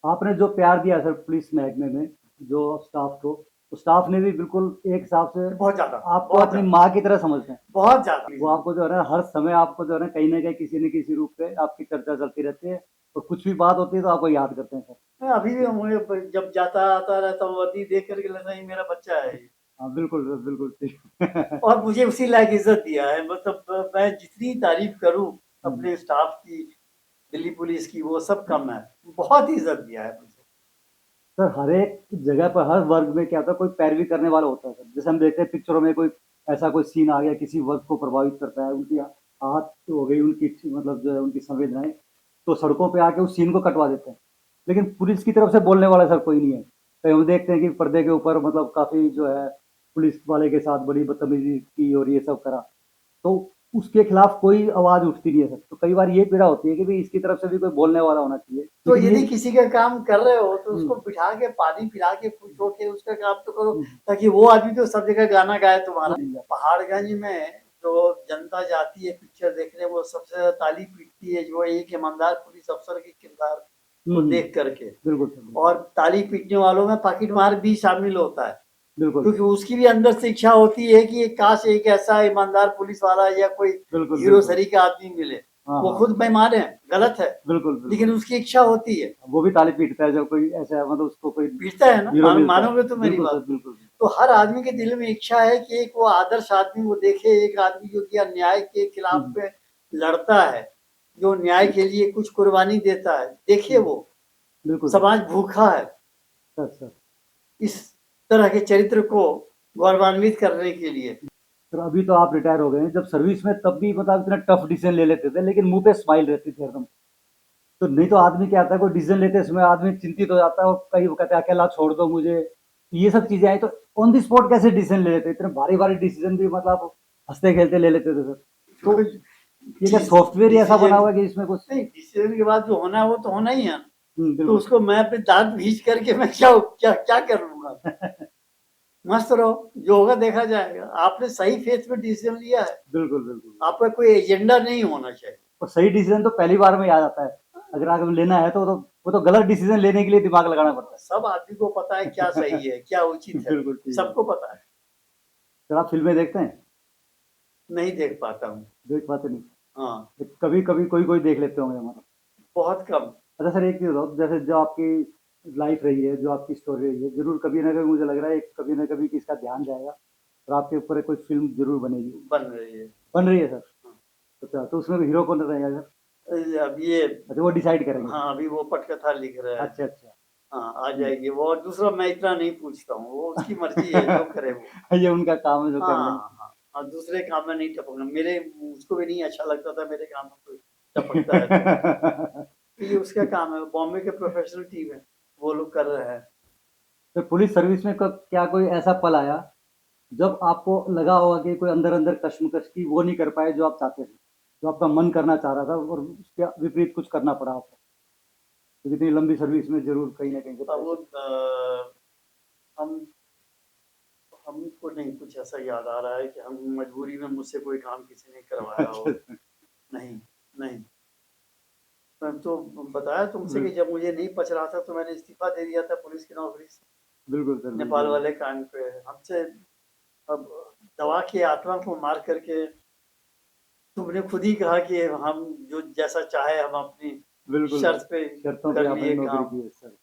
[SPEAKER 2] आपने जो प्यार दिया सर पुलिस महकमे में, जो स्टाफ को, तो स्टाफ ने भी बिल्कुल एक हिसाब से
[SPEAKER 1] बहुत ज्यादा,
[SPEAKER 2] आपको
[SPEAKER 1] बहुत
[SPEAKER 2] अपनी
[SPEAKER 1] ज्यादा,
[SPEAKER 2] माँ की तरह समझते हैं।
[SPEAKER 1] बहुत ज्यादा।
[SPEAKER 2] वो आपको जो है ना हर समय आपको जो है ना कहीं न कहीं किसी न किसी रूप पे आपकी चर्चा चलती रहती है और कुछ भी बात होती है तो आपको याद करते हैं सर।
[SPEAKER 1] मैं अभी भी मुझे जब जाता आता रहता हूँ, वर्दी देख करके लगता है ये मेरा बच्चा है ये।
[SPEAKER 2] हाँ, बिल्कुल सर, बिल्कुल ठीक।
[SPEAKER 1] और मुझे उसी लायक इज्जत दिया है, मतलब मैं जितनी तारीफ करूं
[SPEAKER 2] हुँ।
[SPEAKER 1] अपने स्टाफ की, दिल्ली पुलिस की, वो सब कम है, बहुत इज्जत दिया है मुझे।
[SPEAKER 2] सर हर एक जगह पर हर वर्ग में क्या होता है कोई पैरवी करने वाला होता है सर। जैसे हम देखते हैं पिक्चरों में कोई ऐसा कोई सीन आ गया किसी वर्ग को प्रभावित करता है, उनकी आहत हो गई, उनकी मतलब जो है उनकी संवेदनाएँ, तो सड़कों पे आके उस सीन को कटवा देते हैं। लेकिन पुलिस की तरफ से बोलने वाला सर कोई नहीं है। कहीं हम देखते हैं कि पर्दे के ऊपर मतलब काफ़ी जो है पुलिस वाले के साथ बड़ी बदतमीज़ी की और ये सब करा। तो उसके खिलाफ कोई आवाज़ उठती नहीं है सर। तो कई बार ये पीड़ा होती है कि भई इसकी तरफ से भी कोई बोलने वाला होना चाहिए।
[SPEAKER 1] तो
[SPEAKER 2] लेकिन ये
[SPEAKER 1] यदि किसी का काम कर रहे हो तो
[SPEAKER 2] हुँ,
[SPEAKER 1] उसको बिठा के पानी पिला के खुश होके उसका काम तो करो,
[SPEAKER 2] हुँ,
[SPEAKER 1] ताकि वो आदमी तो सब जगह गाना गाए तुम्हारा।
[SPEAKER 2] हुँ,
[SPEAKER 1] पहाड़गंज में जो जनता जाती है पिक्चर देखने, वो सबसे ज्यादा ताली पीटती है जो एक ईमानदार पुलिस अफसर के किरदार
[SPEAKER 2] हुँ,
[SPEAKER 1] को
[SPEAKER 2] हुँ।
[SPEAKER 1] देख करके,
[SPEAKER 2] बिल्कुल सर, बिल्कुल।
[SPEAKER 1] और ताली पीटने वालों में पॉकेट मार भी शामिल होता है।
[SPEAKER 2] बिल्कुल
[SPEAKER 1] क्योंकि उसकी भी अंदर से इच्छा होती है कि काश एक ऐसा ईमानदार पुलिस वाला या कोई
[SPEAKER 2] बिल्कुल
[SPEAKER 1] हीरो
[SPEAKER 2] बिल्कुल
[SPEAKER 1] सरी का आदमी मिले।
[SPEAKER 2] हाँ
[SPEAKER 1] वो
[SPEAKER 2] हाँ
[SPEAKER 1] खुद बेईमान है, गलत है,
[SPEAKER 2] बिल्कुल
[SPEAKER 1] लेकिन
[SPEAKER 2] बिल्कुल
[SPEAKER 1] उसकी इच्छा होती है।
[SPEAKER 2] वो भी ताली पीटता है जब कोई ऐसा मतलब उसको कोई
[SPEAKER 1] पीटता है ना,
[SPEAKER 2] हीरो मिलता है।
[SPEAKER 1] मानोगे तो मेरी
[SPEAKER 2] बिल्कुल सर
[SPEAKER 1] बात।
[SPEAKER 2] बिल्कुल
[SPEAKER 1] तो हर आदमी के दिल में इच्छा है कि एक वो आदर्श आदमी वो देखे, एक आदमी जो कि अन्याय के खिलाफ
[SPEAKER 2] हम्म,
[SPEAKER 1] पे लड़ता है, जो न्याय के लिए कुछ कुर्बानी देता है, देखिए
[SPEAKER 2] हम्म,
[SPEAKER 1] वो
[SPEAKER 2] बिल्कुल सर
[SPEAKER 1] समाज भूखा है
[SPEAKER 2] सर सर
[SPEAKER 1] इस तरह के चरित्र को गौरवान्वित करने के लिए।
[SPEAKER 2] सर अभी तो आप रिटायर हो गए हैं, जब सर्विस में तब भी मतलब इतना टफ डिसीजन ले लेते थे लेकिन मुंह पे स्माइल रहती थी एकदम। तो नहीं तो आदमी क्या आता है कोई डिसीजन लेते समय आदमी चिंतित हो जाता है और कई वो कहते हैं अकेला छोड़ दो मुझे। ये सब चीजें आई तो ऑन द स्पॉट कैसे डिसीजन ले लेते इतने भारी भारी डिसीजन भी मतलब हंसते खेलते ले लेते थे सर। तो ये क्या सॉफ्टवेयर ही ऐसा बना
[SPEAKER 1] डिसीजन
[SPEAKER 2] हुआ है कि इसमें कुछ
[SPEAKER 1] नहीं, डिसीजन के बाद जो होना है वो तो होना ही है। तो
[SPEAKER 2] बिल्कुल
[SPEAKER 1] उसको मैं अपने दांत भींच करके मैं क्या क्या क्या कर लूंगा। मस्त रहो, जो होगा देखा जाएगा। आपने सही फेथ में डिसीजन लिया है,
[SPEAKER 2] बिल्कुल बिल्कुल
[SPEAKER 1] आपका कोई एजेंडा नहीं होना चाहिए।
[SPEAKER 2] और सही डिसीजन तो पहली बार में ही आ जाता है। अगर आगे लेना है तो वो तो गलत डिसीजन लेने के लिए दिमाग लगाना पड़ता
[SPEAKER 1] सब आदमी को पता है क्या सही है, क्या
[SPEAKER 2] है।
[SPEAKER 1] उचित है,
[SPEAKER 2] बिल्कुल ठीक है।
[SPEAKER 1] सबको पता है।
[SPEAKER 2] सर आप फिल्में देखते हैं?
[SPEAKER 1] नहीं देख पाता हूँ।
[SPEAKER 2] देख पाते नहीं?
[SPEAKER 1] हाँ,
[SPEAKER 2] तो कभी कभी कोई कोई देख लेते होंगे हमारा।
[SPEAKER 1] बहुत कम।
[SPEAKER 2] अच्छा सर एक चीज बताओ जैसे जो आपकी लाइफ रही है जो आपकी स्टोरी रही है जरूर कभी ना कभी मुझे लग रहा है कभी ना कभी किसका ध्यान जाएगा और आपके ऊपर कोई फिल्म जरूर बनेगी।
[SPEAKER 1] बन रही है।
[SPEAKER 2] बन रही है सर? अच्छा तो उसमें हीरो कौन रहेगा सर?
[SPEAKER 1] अब ये,
[SPEAKER 2] अच्छा वो डिसाइड करेंगे।
[SPEAKER 1] हाँ अभी वो पटकथा लिख रहा है।
[SPEAKER 2] अच्छा अच्छा
[SPEAKER 1] हाँ, आ
[SPEAKER 2] हम्म।
[SPEAKER 1] जाएगी वो। और दूसरा मैं इतना नहीं पूछता हूँ, वो उसकी मर्जी है, जो करे वो।
[SPEAKER 2] ये उनका काम है जो कर लेंगे।
[SPEAKER 1] हाँ हाँ हाँ, दूसरे काम में नहीं टपकना। मेरे उसको भी नहीं अच्छा लगता था मेरे काम में कोई टपकता है तो ये उसका काम है। बॉम्बे के प्रोफेशनल टीम है, वो लोग कर रहे हैं।
[SPEAKER 2] तो पुलिस सर्विस में क्या कोई ऐसा पल आया जब आपको लगा होगा कि कोई अंदर अंदर कश्मकश की वो नहीं कर पाए जो आप चाहते थे जो आपका मन करना चाह रहा था और उसके विपरीत कुछ करना पड़ा आपको? तो इतनी लंबी सर्विस में जरूर कहीं ना कहीं से
[SPEAKER 1] अब वो
[SPEAKER 2] प्रेशर।
[SPEAKER 1] हम हमको नहीं कुछ ऐसा याद आ रहा है कि हम मजबूरी में मुझसे कोई काम किसी ने करवाया हो।
[SPEAKER 2] अच्छा
[SPEAKER 1] नहीं, नहीं। मैं तो बताया तुमसे कि
[SPEAKER 2] बिल्कुल
[SPEAKER 1] जब मुझे नहीं पच रहा था तो मैंने इस्तीफा दे दिया था पुलिस की नौकरी से,
[SPEAKER 2] बिल्कुल सर
[SPEAKER 1] नेपाल
[SPEAKER 2] बिल्कुल
[SPEAKER 1] वाले कांड पे। हमसे अब दवा की आत्मा को मार करके तुमने खुद ही कहा कि हम जो जैसा चाहे हम अपनी
[SPEAKER 2] बिल्कुल
[SPEAKER 1] शर्त पे
[SPEAKER 2] शर्तों पे
[SPEAKER 1] कर
[SPEAKER 2] आपने
[SPEAKER 1] लिए
[SPEAKER 2] नौकरी
[SPEAKER 1] काम।
[SPEAKER 2] की है सर।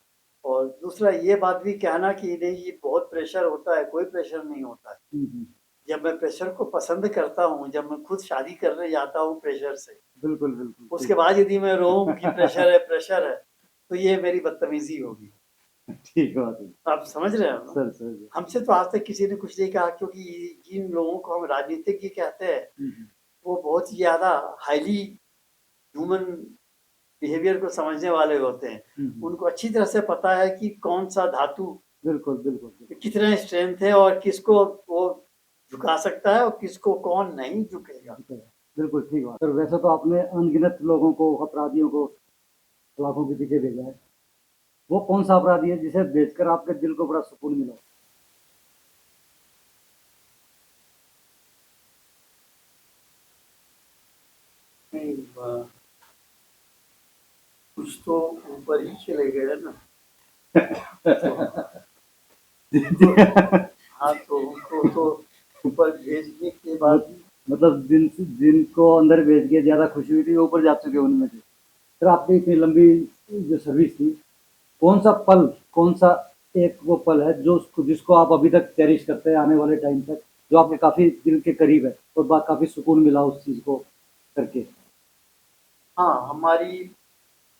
[SPEAKER 1] और दूसरा ये बात भी कहना कि नहीं ये बहुत प्रेशर होता है, कोई प्रेशर नहीं होता है।
[SPEAKER 2] हम्म।
[SPEAKER 1] जब मैं प्रेशर को पसंद करता हूँ, जब मैं खुद शादी करने जाता हूँ प्रेशर से,
[SPEAKER 2] बिल्कुल बिल्कुल
[SPEAKER 1] उसके
[SPEAKER 2] ठीक
[SPEAKER 1] बाद यदि मैं रोऊं कि प्रेशर है, तो ये मेरी बदतमीजी होगी।
[SPEAKER 2] ठीक बात है
[SPEAKER 1] आप समझ रहे हो ना?
[SPEAKER 2] Sir sir.
[SPEAKER 1] हमसे तो आज तक किसी ने कुछ नहीं कहा, क्योंकि जिन लोगों को हम राजनीतिज्ञ कहते हैं
[SPEAKER 2] हम्म,
[SPEAKER 1] वो बहुत ही ज्यादा हाईली ह्यूमन बिहेवियर को समझने वाले होते हैं।
[SPEAKER 2] हम्म,
[SPEAKER 1] उनको अच्छी तरह से पता है कि कौन सा धातु
[SPEAKER 2] बिल्कुल बिल्कुल बिल्कुल
[SPEAKER 1] कितना स्ट्रेंथ है और किसको वो झुका सकता है और किसको कौन नहीं झुकेगा।
[SPEAKER 2] बिल्कुल ठीक बात सर। वैसे तो आपने अनगिनत लोगों को अपराधियों को लाखों के पीछे भेजा है। वो कौन सा अपराधी है जिसे भेजकर आपके दिल को बड़ा सुकून मिला?
[SPEAKER 1] नहीं, कुछ तो ऊपर ही चले गए ना। तो हाँ, तो उनको तो ऊपर भेजने के बाद
[SPEAKER 2] मतलब जिनको अंदर भेज के ज्यादा खुशी हुई थी वो ऊपर जा चुके हैं उनमें से। सर आपकी इतनी लंबी जो सर्विस थी कौन सा पल कौन सा एक वो पल है जो जिसको आप अभी तक चेरिश करते हैं आने वाले टाइम तक जो आपके काफी दिल के करीब है और बात काफी सुकून मिला उस चीज को करके?
[SPEAKER 1] हाँ, हमारी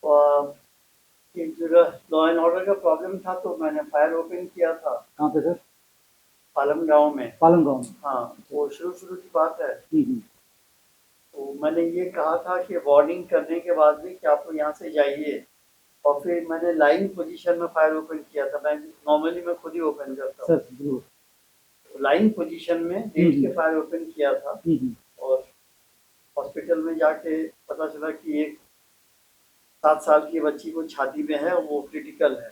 [SPEAKER 1] अ, एक जगह लॉ एंड ऑर्डर का प्रॉब्लम था तो मैंने फायर ओपन किया था
[SPEAKER 2] कहाँ पे सर?
[SPEAKER 1] पालम गांव में।
[SPEAKER 2] पालम गाँव में?
[SPEAKER 1] हाँ, वो शुरू शुरू की बात है।
[SPEAKER 2] हम्म।
[SPEAKER 1] तो मैंने ये कहा था कि वार्निंग करने के बाद भी कि आप लोग यहाँ से जाइए। और फिर मैंने लाइन पोजीशन में फायर ओपन किया था। मैं नॉर्मली मैं खुद ही ओपन करता हूँ।
[SPEAKER 2] सर जरूर।
[SPEAKER 1] तो लाइन पोजीशन में लेट के फायर ओपन किया था।
[SPEAKER 2] हम्म।
[SPEAKER 1] और हॉस्पिटल में जाके पता चला कि एक 7 साल की बच्ची को छाती में है और वो क्रिटिकल है।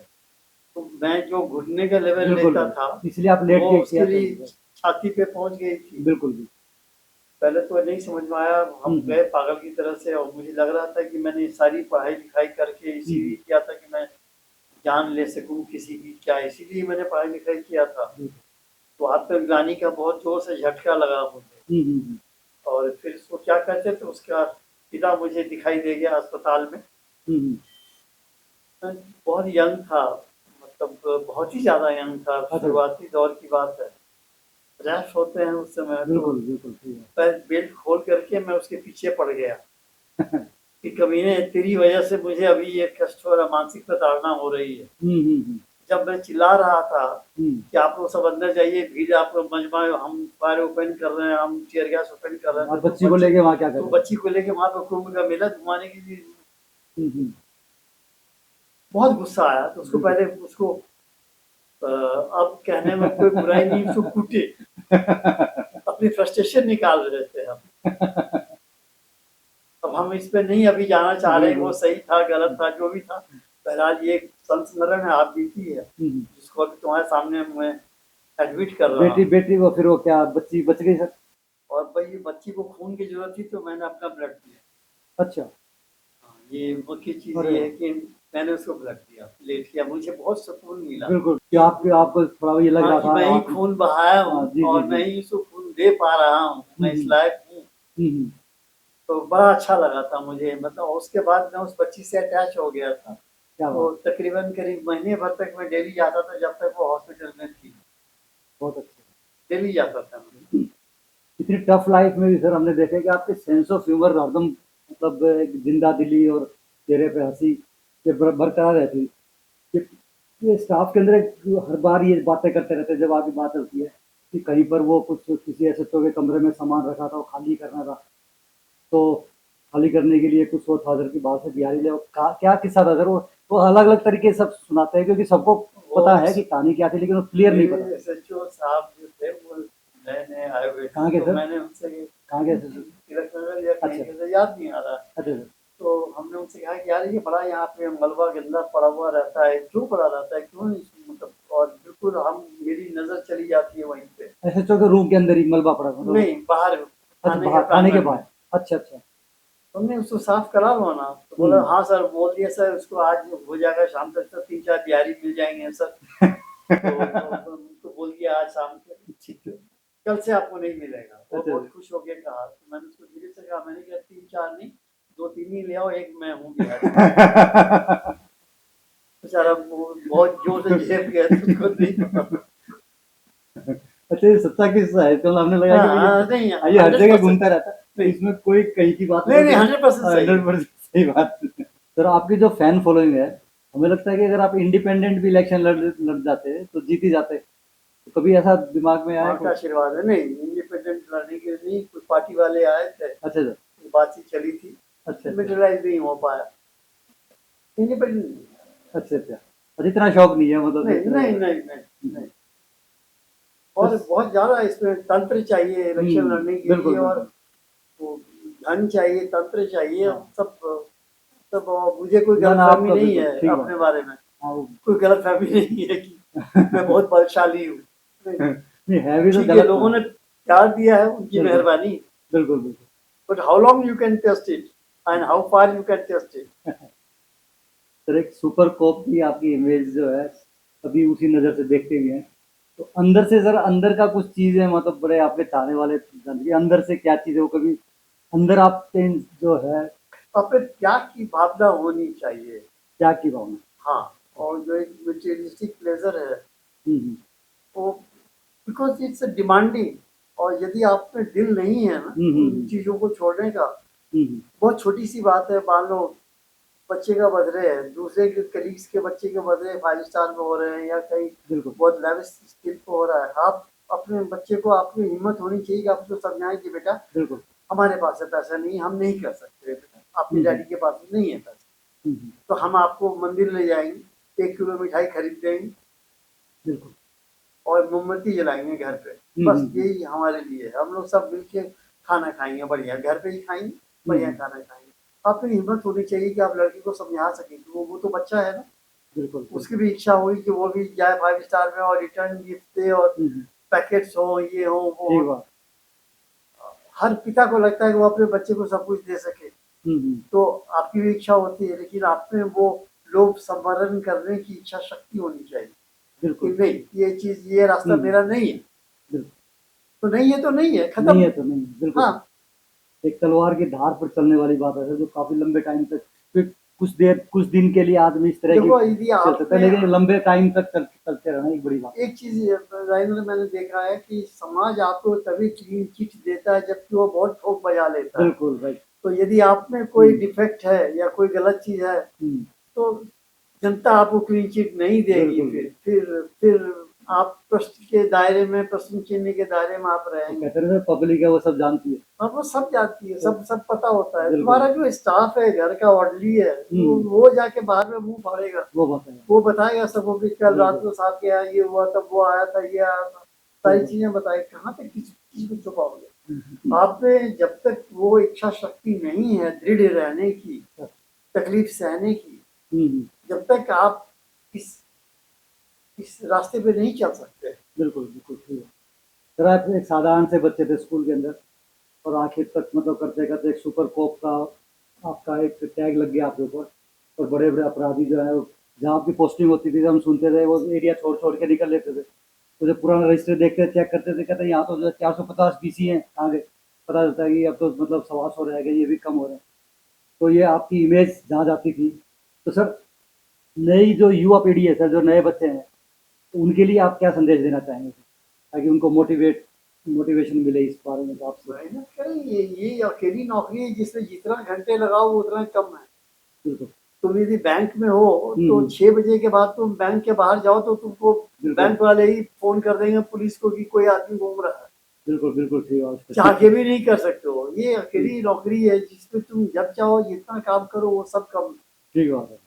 [SPEAKER 1] तो मैं जो घुटने का लेवल
[SPEAKER 2] बिल्कुल
[SPEAKER 1] लेता था
[SPEAKER 2] इसलिए आप लेट
[SPEAKER 1] वो
[SPEAKER 2] के
[SPEAKER 1] उसके
[SPEAKER 2] किया
[SPEAKER 1] लिए
[SPEAKER 2] था।
[SPEAKER 1] छाती पे पहुंच गई थी।
[SPEAKER 2] बिल्कुल भी।
[SPEAKER 1] पहले तो नहीं समझ में आया, हम गए पागल की तरह से। और मुझे लग रहा था कि मैंने सारी पढ़ाई लिखाई करके इसीलिए किया था कि मैं जान ले सकूं किसी की, क्या इसीलिए मैंने पढ़ाई लिखाई किया था। तो हाथ में ग्लानी का बहुत जोर से झटका लगा मुझे।
[SPEAKER 2] हम्म।
[SPEAKER 1] और फिर उसको क्या करते थे, उसका पिता मुझे दिखाई दे गया अस्पताल में।
[SPEAKER 2] हम्म।
[SPEAKER 1] मैं बहुत यंग था, मतलब बहुत ही ज़्यादा यंग था,
[SPEAKER 2] अच्छा।
[SPEAKER 1] शुरुआती दौर की बात है। रैश होते हैं उस समय, तो
[SPEAKER 2] बिल्कुल बिल्कुल सही है।
[SPEAKER 1] मैं बेल्ट खोल करके मैं उसके पीछे पड़ गया कि कमीने तेरी वजह से मुझे अभी ये कष्ट हो रहा, मानसिक प्रताड़ना हो रही है।
[SPEAKER 2] हम्म।
[SPEAKER 1] जब मैं चिल्ला रहा था
[SPEAKER 2] हम्म।
[SPEAKER 1] कि आप लोग सब अंदर जाइए, भीड़ आप लोग मजमा, हम फायर ओपन कर रहे हैं, हम टीयर गैस ओपन कर रहे
[SPEAKER 2] आप
[SPEAKER 1] हैं,
[SPEAKER 2] बच्ची को लेके वहाँ क्या
[SPEAKER 1] तो
[SPEAKER 2] करें?
[SPEAKER 1] बच्ची को लेके वहां पर कुंभ का मेला घुमाने के लिए
[SPEAKER 2] हम्म।
[SPEAKER 1] बहुत गुस्सा आया। तो उसको
[SPEAKER 2] बिल्कुल।
[SPEAKER 1] पहले उसको अब कहने में कोई बुराई नहीं, उसको कूटे, अपनी फ्रस्ट्रेशन निकाल रहे थे हम। अब हम इस पे नहीं अभी जाना चाह रहे हैं, वो सही था गलत था जो भी था। बहरहाल ये एक संस्मरण है, आप बीती है, जिसको अभी तुम्हारे सामने मैं एडमिट कर रहा
[SPEAKER 2] बेटी
[SPEAKER 1] हूँ।
[SPEAKER 2] बेटी को फिर वो क्या बच्ची बच गई सर?
[SPEAKER 1] और भाई बच्ची को खून की जरूरत थी तो मैंने अपना ब्लड दिया।
[SPEAKER 2] अच्छा।
[SPEAKER 1] हाँ, ये मुख्य चीज
[SPEAKER 2] अरे
[SPEAKER 1] ये है कि मैंने उसको ब्लड दिया, प्लेट किया, मुझे बहुत सुकून मिला।
[SPEAKER 2] बिल्कुल कि आपके आपको थोड़ा ये लग
[SPEAKER 1] हाँ,
[SPEAKER 2] रहा
[SPEAKER 1] कि
[SPEAKER 2] था
[SPEAKER 1] मैं ही
[SPEAKER 2] आप।
[SPEAKER 1] खून बहाया हूँ
[SPEAKER 2] हाँ, जी जी
[SPEAKER 1] और
[SPEAKER 2] जी।
[SPEAKER 1] मैं ही उसको खून दे पा रहा हूँ, मैं इस लायक हूँ।
[SPEAKER 2] हम्म।
[SPEAKER 1] तो बड़ा अच्छा लगा था मुझे, मतलब उसके बाद मैं उस बच्ची से अटैच हो गया था।
[SPEAKER 2] क्या
[SPEAKER 1] तो
[SPEAKER 2] बात।
[SPEAKER 1] तकरीबन करीब महीने भर तक मैं डेली जाता था, जब तक वो हॉस्पिटल में थी,
[SPEAKER 2] बहुत अच्छा।
[SPEAKER 1] डेली जाता था मैं।
[SPEAKER 2] इतनी टफ लाइफ में भी सर हमने देखा कि आपके सेंस ऑफ ह्यूमर हरदम मतलब एक जिंदा दिली और चेहरे पे हंसी ये बरकरार रहती। ये स्टाफ के अंदर हर बार ये बातें करते रहते हैं जब आपकी बात होती है कि कहीं पर वो कुछ किसी ऐसे के कमरे में सामान रखा था, वो खाली करना था, तो खाली करने के लिए कुछ वो था सर की बात से बिहारी ले क्या किस्सा था सर? वो अलग अलग तरीके से सब सुनाते हैं क्योंकि सबको पता है कि कहानी क्या थी लेकिन वो क्लियर नहीं पता।
[SPEAKER 1] मेरे एसएचओ साहब जो थे वो नए नए आए हुए थे,
[SPEAKER 2] कहाँ के
[SPEAKER 1] तो
[SPEAKER 2] सर?
[SPEAKER 1] मैंने उनसे
[SPEAKER 2] कहाँ के सर?
[SPEAKER 1] तिलक नगर या कहीं
[SPEAKER 2] अच्छा
[SPEAKER 1] के थे, याद नहीं आ रहा।
[SPEAKER 2] अच्छा सर।
[SPEAKER 1] तो हमने उनसे कहा कि यार ये बड़ा यहाँ पे मलबा गंदा पड़ा हुआ रहता है, क्यों पड़ा रहता है, क्यों नहीं, मतलब, और बिल्कुल हम, मेरी नजर चली जाती है वहीं पे।
[SPEAKER 2] एसएचओ के रूम के अंदर ही मलबा पड़ा था
[SPEAKER 1] नहीं, बाहर
[SPEAKER 2] अच्छा
[SPEAKER 1] थाने के
[SPEAKER 2] बाहर थाने के
[SPEAKER 1] प्रांगण में।
[SPEAKER 2] बाहर। अच्छा अच्छा।
[SPEAKER 1] तुमने उसको साफ करा लो ना, तो बोला
[SPEAKER 2] हम्म।
[SPEAKER 1] हाँ सर, बोल दिया सर, उसको आज हो जाएगा, शाम तक तो 3-4 बिहारी मिल जाएंगे सर। तो उनको बोल दिया आज शाम को, ठीक है, कल से आपको नहीं मिलेगा। वो
[SPEAKER 2] अच्छा
[SPEAKER 1] बहुत खुश होकर कहा, तो मैंने उसको धीरे से कहा, मैंने कहा 3-4 नहीं, 2-3 ही ले आओ, एक मैं हूँ बिहारी। बेचारा बहुत जोर से झेप गया, तो उसको नहीं पता था।
[SPEAKER 2] अच्छा ये सच्चा किस्सा है तो हमने लगा कि भाई
[SPEAKER 1] हाँ, नहीं,
[SPEAKER 2] ये हर जगह
[SPEAKER 1] 100%
[SPEAKER 2] घूमता रहता है तो
[SPEAKER 1] नहीं,
[SPEAKER 2] इसमें कोई कहीं की बात
[SPEAKER 1] नहीं, 100% सही है।
[SPEAKER 2] 100% सही बात है। सर आपकी जो फैन फॉलोइंग है, हमें लगता है कि अगर आप इंडिपेंडेंट भी इलेक्शन लड़ जाते तो जीत ही जाते। तो कभी ऐसा दिमाग में आया
[SPEAKER 1] माँ का
[SPEAKER 2] कुछ?
[SPEAKER 1] आशीर्वाद है। नहीं, इंडिपेंडेंट लड़ने के लिए नहीं, कुछ पार्टी वाले आए थे,
[SPEAKER 2] अच्छा सर।
[SPEAKER 1] बातचीत चली थी,
[SPEAKER 2] अच्छा अच्छा।
[SPEAKER 1] मेटेरियलाइज नहीं हो पाया। इंडिपेंडेंट
[SPEAKER 2] अच्छा अच्छा। और इतना शौक नहीं है मतलब
[SPEAKER 1] नहीं,
[SPEAKER 2] इस तरह
[SPEAKER 1] नहीं,
[SPEAKER 2] का?
[SPEAKER 1] नहीं, नहीं, नहीं। और
[SPEAKER 2] बस।
[SPEAKER 1] बहुत ज्यादा इसमें तंत्र चाहिए इलेक्शन लड़ने के
[SPEAKER 2] बिल्कुल
[SPEAKER 1] लिए, और
[SPEAKER 2] बिल्कुल।
[SPEAKER 1] वो धन चाहिए, तंत्र चाहिए,
[SPEAKER 2] हाँ।
[SPEAKER 1] सब सब। मुझे कोई
[SPEAKER 2] ना ना
[SPEAKER 1] गलतफहमी
[SPEAKER 2] आपका
[SPEAKER 1] नहीं
[SPEAKER 2] बिल्कुल
[SPEAKER 1] है
[SPEAKER 2] ठीक
[SPEAKER 1] अपने
[SPEAKER 2] बात।
[SPEAKER 1] बारे में,
[SPEAKER 2] हाँ
[SPEAKER 1] कोई गलतफहमी नहीं है कि मैं बहुत बलशाली हूँ। नहीं,
[SPEAKER 2] नहीं है भी तो
[SPEAKER 1] ठीक है,
[SPEAKER 2] गलत।
[SPEAKER 1] लोगों
[SPEAKER 2] हाँ
[SPEAKER 1] ने प्यार दिया है, उनकी
[SPEAKER 2] बिल्कुल
[SPEAKER 1] मेहरबानी।
[SPEAKER 2] बिल्कुल बिल्कुल।
[SPEAKER 1] But how long you can test it and how far you can test it.
[SPEAKER 2] Sir एक सुपर कोप की आपकी इमेज जो है अभी उसी नज़र से देखते हुए हैं, तो अंदर से सर अंदर का कुछ चीज़ है मतलब बड़े आपके चाहने वाले जानते हैं, अंदर से क्या चीज़ है वो कभी अंदर आपके जो है
[SPEAKER 1] अपने त्याग की भावना होनी चाहिए।
[SPEAKER 2] क्या की भावना?
[SPEAKER 1] हाँ, और जो एक मटेरियलिस्टिक प्लेजर है,
[SPEAKER 2] हम्म।
[SPEAKER 1] वो बिकॉज इट्स डिमांडिंग, और यदि आप में दिल नहीं है ना उन
[SPEAKER 2] हम्म।
[SPEAKER 1] चीजों को छोड़ने का,
[SPEAKER 2] हम्म।
[SPEAKER 1] बहुत छोटी सी बात है, मान लो बच्चे का बर्थडे है, दूसरे के कलीग्स के बच्चे के बर्थडे 5 स्टार में हो रहे हैं या कहीं
[SPEAKER 2] बिल्कुल।
[SPEAKER 1] बहुत लेविश स्किल पे हो रहा है, आप अपने बच्चे को, आपकी हिम्मत होनी चाहिए कि आप उसको समझाएं कि बेटा
[SPEAKER 2] बिल्कुल।
[SPEAKER 1] हमारे पास है पैसा नहीं, हम नहीं कर सकते, बेटा आपके
[SPEAKER 2] हम्म।
[SPEAKER 1] डैडी के पास नहीं है पैसा,
[SPEAKER 2] हम्म।
[SPEAKER 1] तो हम आपको मंदिर ले जाएंगे, 1 किलो मिठाई खरीद देंगे
[SPEAKER 2] बिल्कुल।
[SPEAKER 1] और मोमबत्ती जलाएंगे घर पे, बस यही हमारे लिए है। हम लोग सब मिलके खाना खाएंगे, बढ़िया घर पे ही खाएंगे, बढ़िया खाना खाएंगे। आपकी हिम्मत होनी चाहिए कि आप लड़की को समझा सकें कि वो तो बच्चा है ना,
[SPEAKER 2] बिल्कुल।
[SPEAKER 1] उसकी भी इच्छा हुई कि वो भी जाए 5 स्टार में और रिटर्न गिफ्ट दे और पैकेट्स हो, ये हो वो
[SPEAKER 2] ठीक
[SPEAKER 1] हो।
[SPEAKER 2] बात।
[SPEAKER 1] हर पिता को लगता है कि वो अपने बच्चे को सब कुछ दे सके,
[SPEAKER 2] हम्म।
[SPEAKER 1] तो आपकी भी इच्छा होती है, लेकिन आप में वो लोभ संवरण करने की इच्छा शक्ति होनी चाहिए कि
[SPEAKER 2] बिल्कुल।
[SPEAKER 1] नहीं, ये चीज, ये रास्ता मेरा नहीं है,
[SPEAKER 2] बिल्कुल।
[SPEAKER 1] तो नहीं है तो नहीं है, खत्म।
[SPEAKER 2] नहीं है तो नहीं है, बिल्कुल।
[SPEAKER 1] हाँ,
[SPEAKER 2] एक तलवार की धार पर चलने वाली बात है सर, जो काफी लंबे टाइम तक, फिर कुछ दिन के लिए आदमी इस तरह की
[SPEAKER 1] देखो यदि
[SPEAKER 2] चल सकता है,
[SPEAKER 1] आपने
[SPEAKER 2] लेकिन लंबे टाइम तक चलते रहना एक बड़ी बात है।
[SPEAKER 1] एक चीज राजेंद्र, मैंने देखा है कि समाज आपको तभी क्लीन चिट देता है जबकि वो बहुत ठोक बजा लेता है।
[SPEAKER 2] बिल्कुल भाई।
[SPEAKER 1] तो यदि आप में कोई डिफेक्ट है या कोई गलत चीज है
[SPEAKER 2] हम्म,
[SPEAKER 1] तो जनता आपको क्लीन चिट नहीं देगी।
[SPEAKER 2] बिल्कुल।
[SPEAKER 1] फिर आप प्रश्न के दायरे में, प्रश्न चिन्ह के दायरे में आप
[SPEAKER 2] तो
[SPEAKER 1] रहेंगे।
[SPEAKER 2] कहते हैं ना पब्लिक है वो सब जानती है।
[SPEAKER 1] और वो सब जानती है, सब सब पता होता है।
[SPEAKER 2] बिल्कुल।
[SPEAKER 1] तुम्हारा जो स्टाफ है, घर का ऑर्डरली है, वो जाके बाहर में मुंह फाड़ेगा,
[SPEAKER 2] वो बताएगा।
[SPEAKER 1] वो बताएगा सबको कि कल रात
[SPEAKER 2] बिल्कुल।
[SPEAKER 1] को साहब के यहाँ ये हुआ, तब वो आया था, ये आया था, सारी चीजें बताए। कहाँ तक किसी चीज को छुपाओगे? आप में जब तक वो इच्छा शक्ति नहीं है दृढ़ रहने की, तकलीफ सहने की, जब तक आप इस रास्ते पे नहीं चल सकते।
[SPEAKER 2] बिल्कुल बिल्कुल ठीक है सर। आप एक साधारण से बच्चे थे स्कूल के अंदर, और आखिर तक मतलब करते करते एक सुपर कोप का आपका एक टैग लग गया आपके ऊपर, और बड़े बड़े अपराधी जो है जहाँ आपकी पोस्टिंग होती थी, हम सुनते थे वो एरिया छोड़ छोड़ के निकल लेते थे। तो जब पुराना रजिस्टर देखते चेक करते थे, कहते यहाँ तो जो 450 BC हैं आगे, पता चलता है कि अब तो मतलब 125 रह गए, ये भी कम हो रहे हैं। तो ये आपकी इमेज जहाँ जाती थी। तो सर नई जो युवा पीढ़ी है सर, जो नए बच्चे हैं, तो उनके लिए आप क्या संदेश देना चाहेंगे ताकि उनको मोटिवेशन मिले इस बारे में आपसे?
[SPEAKER 1] मेहनत करें। ये अकेली नौकरी है जिसमें जितना घंटे लगाओ उतना कम है।
[SPEAKER 2] बिल्कुल।
[SPEAKER 1] तुम यदि बैंक में हो तो 6 बजे के बाद तुम बैंक के बाहर जाओ तो तुमको बैंक वाले ही फोन कर देंगे पुलिस को कि कोई आदमी घूम रहा है।
[SPEAKER 2] बिल्कुल बिल्कुल ठीक है।
[SPEAKER 1] चाह के भी नहीं कर सकते हो। ये अकेली नौकरी है जिसमें तुम जब चाहो जितना काम करो, वो सब कम है।
[SPEAKER 2] ठीक बात है।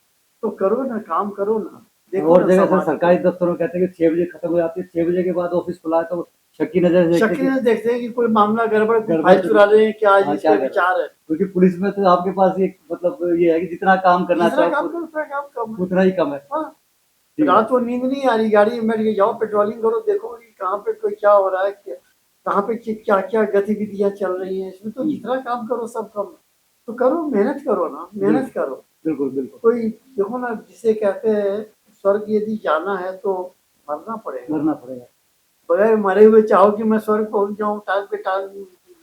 [SPEAKER 1] तो करो ना, काम करो ना। देखो
[SPEAKER 2] और
[SPEAKER 1] ना,
[SPEAKER 2] जगह सर
[SPEAKER 1] समाज
[SPEAKER 2] सरकारी दफ्तरों में कहते हैं कि 6 बजे खत्म हो जाती है, 6 बजे के बाद ऑफिस खुला है तो शक्की नजर से
[SPEAKER 1] शक्की से देखते हैं कि कोई मामला गड़बड़, कोई
[SPEAKER 2] गड़बड़
[SPEAKER 1] फाइल
[SPEAKER 2] तो-
[SPEAKER 1] चुरा रहे हैं, क्या
[SPEAKER 2] हाँ,
[SPEAKER 1] इसका
[SPEAKER 2] क्या कर
[SPEAKER 1] विचार है।
[SPEAKER 2] क्योंकि पुलिस में तो आपके पास एक मतलब ये है कि जितना काम करना
[SPEAKER 1] जितना काम
[SPEAKER 2] चाहो
[SPEAKER 1] करो उतना काम कम है।
[SPEAKER 2] उतना ही कम है।
[SPEAKER 1] हाँ,
[SPEAKER 2] ठीक है।
[SPEAKER 1] रात को नींद नहीं आ रही, गाड़ी में बैठ के जाओ, पेट्रोलिंग करो, देखो कि कहाँ पे कोई क्या हो रहा है, कहाँ पे क्या क्या गतिविधियां चल रही हैं। इसमें तो जितना काम करो सब कम है। तो करो, मेहनत करो ना, मेहनत करो।
[SPEAKER 2] बिल्कुल बिल्कुल।
[SPEAKER 1] कोई देखो ना, जिसे कहते हैं स्वर्ग यदि जाना है तो मरना पड़ेगा।
[SPEAKER 2] मरना पड़ेगा।
[SPEAKER 1] बगैर मरे हुए चाहो कि मैं स्वर्ग पहुंच जाऊं टांग पे टांग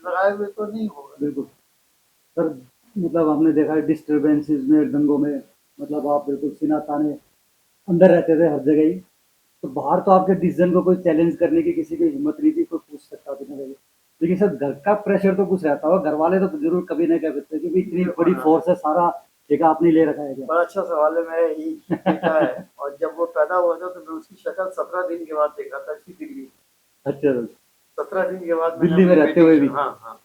[SPEAKER 1] लगाए हुए, तो नहीं होगा।
[SPEAKER 2] बिल्कुल सर। मतलब हमने देखा है डिस्टर्बेंसेस में, दंगों में, मतलब आप बिल्कुल सीना ताने अंदर रहते थे हर जगह ही। तो बाहर तो आपके डिसीजन को कोई चैलेंज करने की किसी की हिम्मत नहीं थी, कोई पूछ सकता भी नहीं। लेकिन सर घर का प्रेशर तो कुछ रहता होगा, घर वाले तो जरूर कभी नहीं कह सकते क्योंकि इतनी बड़ी फोर्स है, सारा ठेका आपने ले रखा है क्या?
[SPEAKER 1] बड़ा अच्छा सवाल है। मैं यही देखा है। और जब वो पैदा हुआ था तो मैं उसकी शक्ल 17 दिन के बाद देखा था इसकी दिल्ली।
[SPEAKER 2] अच्छा सर।
[SPEAKER 1] 17 दिन के बाद
[SPEAKER 2] दिल्ली में रहते हुए भी?
[SPEAKER 1] हाँ हाँ,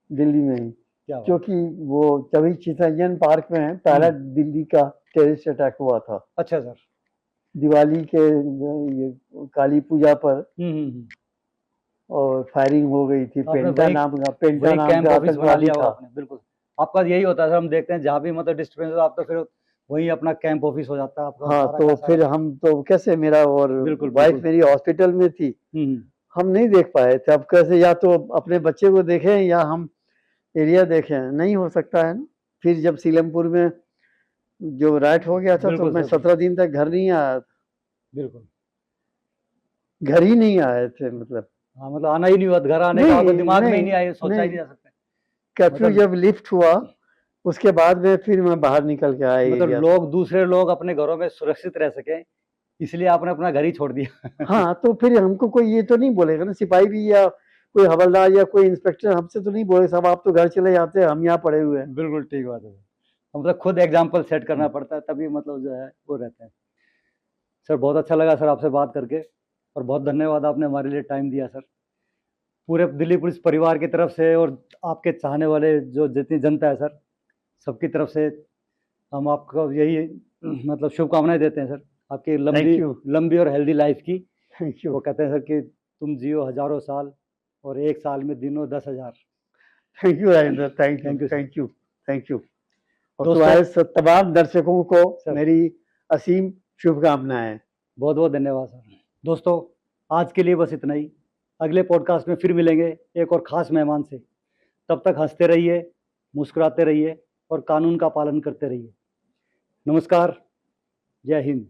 [SPEAKER 1] दिल्ली में ही।
[SPEAKER 2] क्या बात।
[SPEAKER 1] क्योंकि वो तभी चितरंजन पार्क में है, पहला दिल्ली का टेररिस्ट अटैक हुआ था।
[SPEAKER 2] अच्छा सर।
[SPEAKER 1] दिवाली के ये काली पूजा पर, और फायरिंग हो गई थी।
[SPEAKER 2] आपने
[SPEAKER 1] पेंटा
[SPEAKER 2] वही
[SPEAKER 1] नाम का
[SPEAKER 2] कैंप ऑफिस बना
[SPEAKER 1] आतंकवादी
[SPEAKER 2] लिया होगा
[SPEAKER 1] था।
[SPEAKER 2] आपने। बिल्कुल। आपका यही होता है सर, हम देखते हैं जहाँ भी मतलब डिस्टर्बेंस हो आप तो फिर वही अपना कैंप ऑफिस हो जाता है आपका।
[SPEAKER 1] हाँ,
[SPEAKER 2] सारा
[SPEAKER 1] तो
[SPEAKER 2] का सारा।
[SPEAKER 1] फिर हम तो कैसे, मेरा और
[SPEAKER 2] बिल्कुल
[SPEAKER 1] वाइफ
[SPEAKER 2] बिल्कुल।
[SPEAKER 1] मेरी हॉस्पिटल में थी,
[SPEAKER 2] हम्म।
[SPEAKER 1] हम नहीं देख पाए थे। अब कैसे, या तो अपने बच्चे को देखें या हम एरिया देखें, नहीं हो सकता है ना। फिर जब सीलमपुर में जो राइट हो गया था तो
[SPEAKER 2] बिल्कुल
[SPEAKER 1] मैं
[SPEAKER 2] सर।
[SPEAKER 1] 17 दिन तक घर नहीं आया,
[SPEAKER 2] बिल्कुल।
[SPEAKER 1] घर ही नहीं आए थे मतलब।
[SPEAKER 2] हाँ मतलब आना ही नहीं हुआ, घर आने का आपको
[SPEAKER 1] नहीं
[SPEAKER 2] दिमाग में ही
[SPEAKER 1] नहीं
[SPEAKER 2] नहीं आया, सोचा ही
[SPEAKER 1] नहीं,
[SPEAKER 2] नहीं जा सकता।
[SPEAKER 1] कर्फ्यू
[SPEAKER 2] मतलब
[SPEAKER 1] जब लिफ्ट हुआ उसके बाद में फिर मैं बाहर निकल के आया एरिया।
[SPEAKER 2] दूसरे लोग अपने घरों में सुरक्षित रह सके, इसलिए आपने अपना घर ही छोड़ दिया।
[SPEAKER 1] हाँ, तो फिर हमको कोई ये तो नहीं बोलेगा ना, सिपाही भी या कोई हवलदार या कोई इंस्पेक्टर हमसे तो नहीं बोले साहब आप तो घर चले जाते हैं, हम यहाँ पड़े हुए हैं।
[SPEAKER 2] बिल्कुल ठीक बात है। मतलब खुद एग्जाम्पल सेट करना पड़ता है, तभी मतलब जो है वो रहता है। सर बहुत अच्छा लगा सर आपसे बात करके, और बहुत धन्यवाद, आपने हमारे लिए टाइम दिया सर। पूरे दिल्ली पुलिस परिवार की तरफ से और आपके चाहने वाले जो जितनी जनता है सर, सबकी तरफ से हम आपको यही मतलब शुभकामनाएं देते हैं सर, आपकी लंबी लंबी और हेल्दी लाइफ की।
[SPEAKER 1] Thank you.
[SPEAKER 2] वो कहते हैं सर कि तुम जियो हजारों साल और एक साल में दिनों 10,000।
[SPEAKER 1] Thank you Rajendra, thank you,
[SPEAKER 2] thank you sir.
[SPEAKER 1] Thank you, thank you. और
[SPEAKER 2] दोस्तों
[SPEAKER 1] तुम्हारे तमाम दर्शकों को
[SPEAKER 2] सर
[SPEAKER 1] मेरी असीम शुभकामनाएं।
[SPEAKER 2] बहुत बहुत धन्यवाद सर। दोस्तों आज के लिए बस इतना ही, अगले पॉडकास्ट में फिर मिलेंगे एक और ख़ास मेहमान से। तब तक हंसते रहिए, मुस्कुराते रहिए और कानून का पालन करते रहिए। नमस्कार, जय हिंद।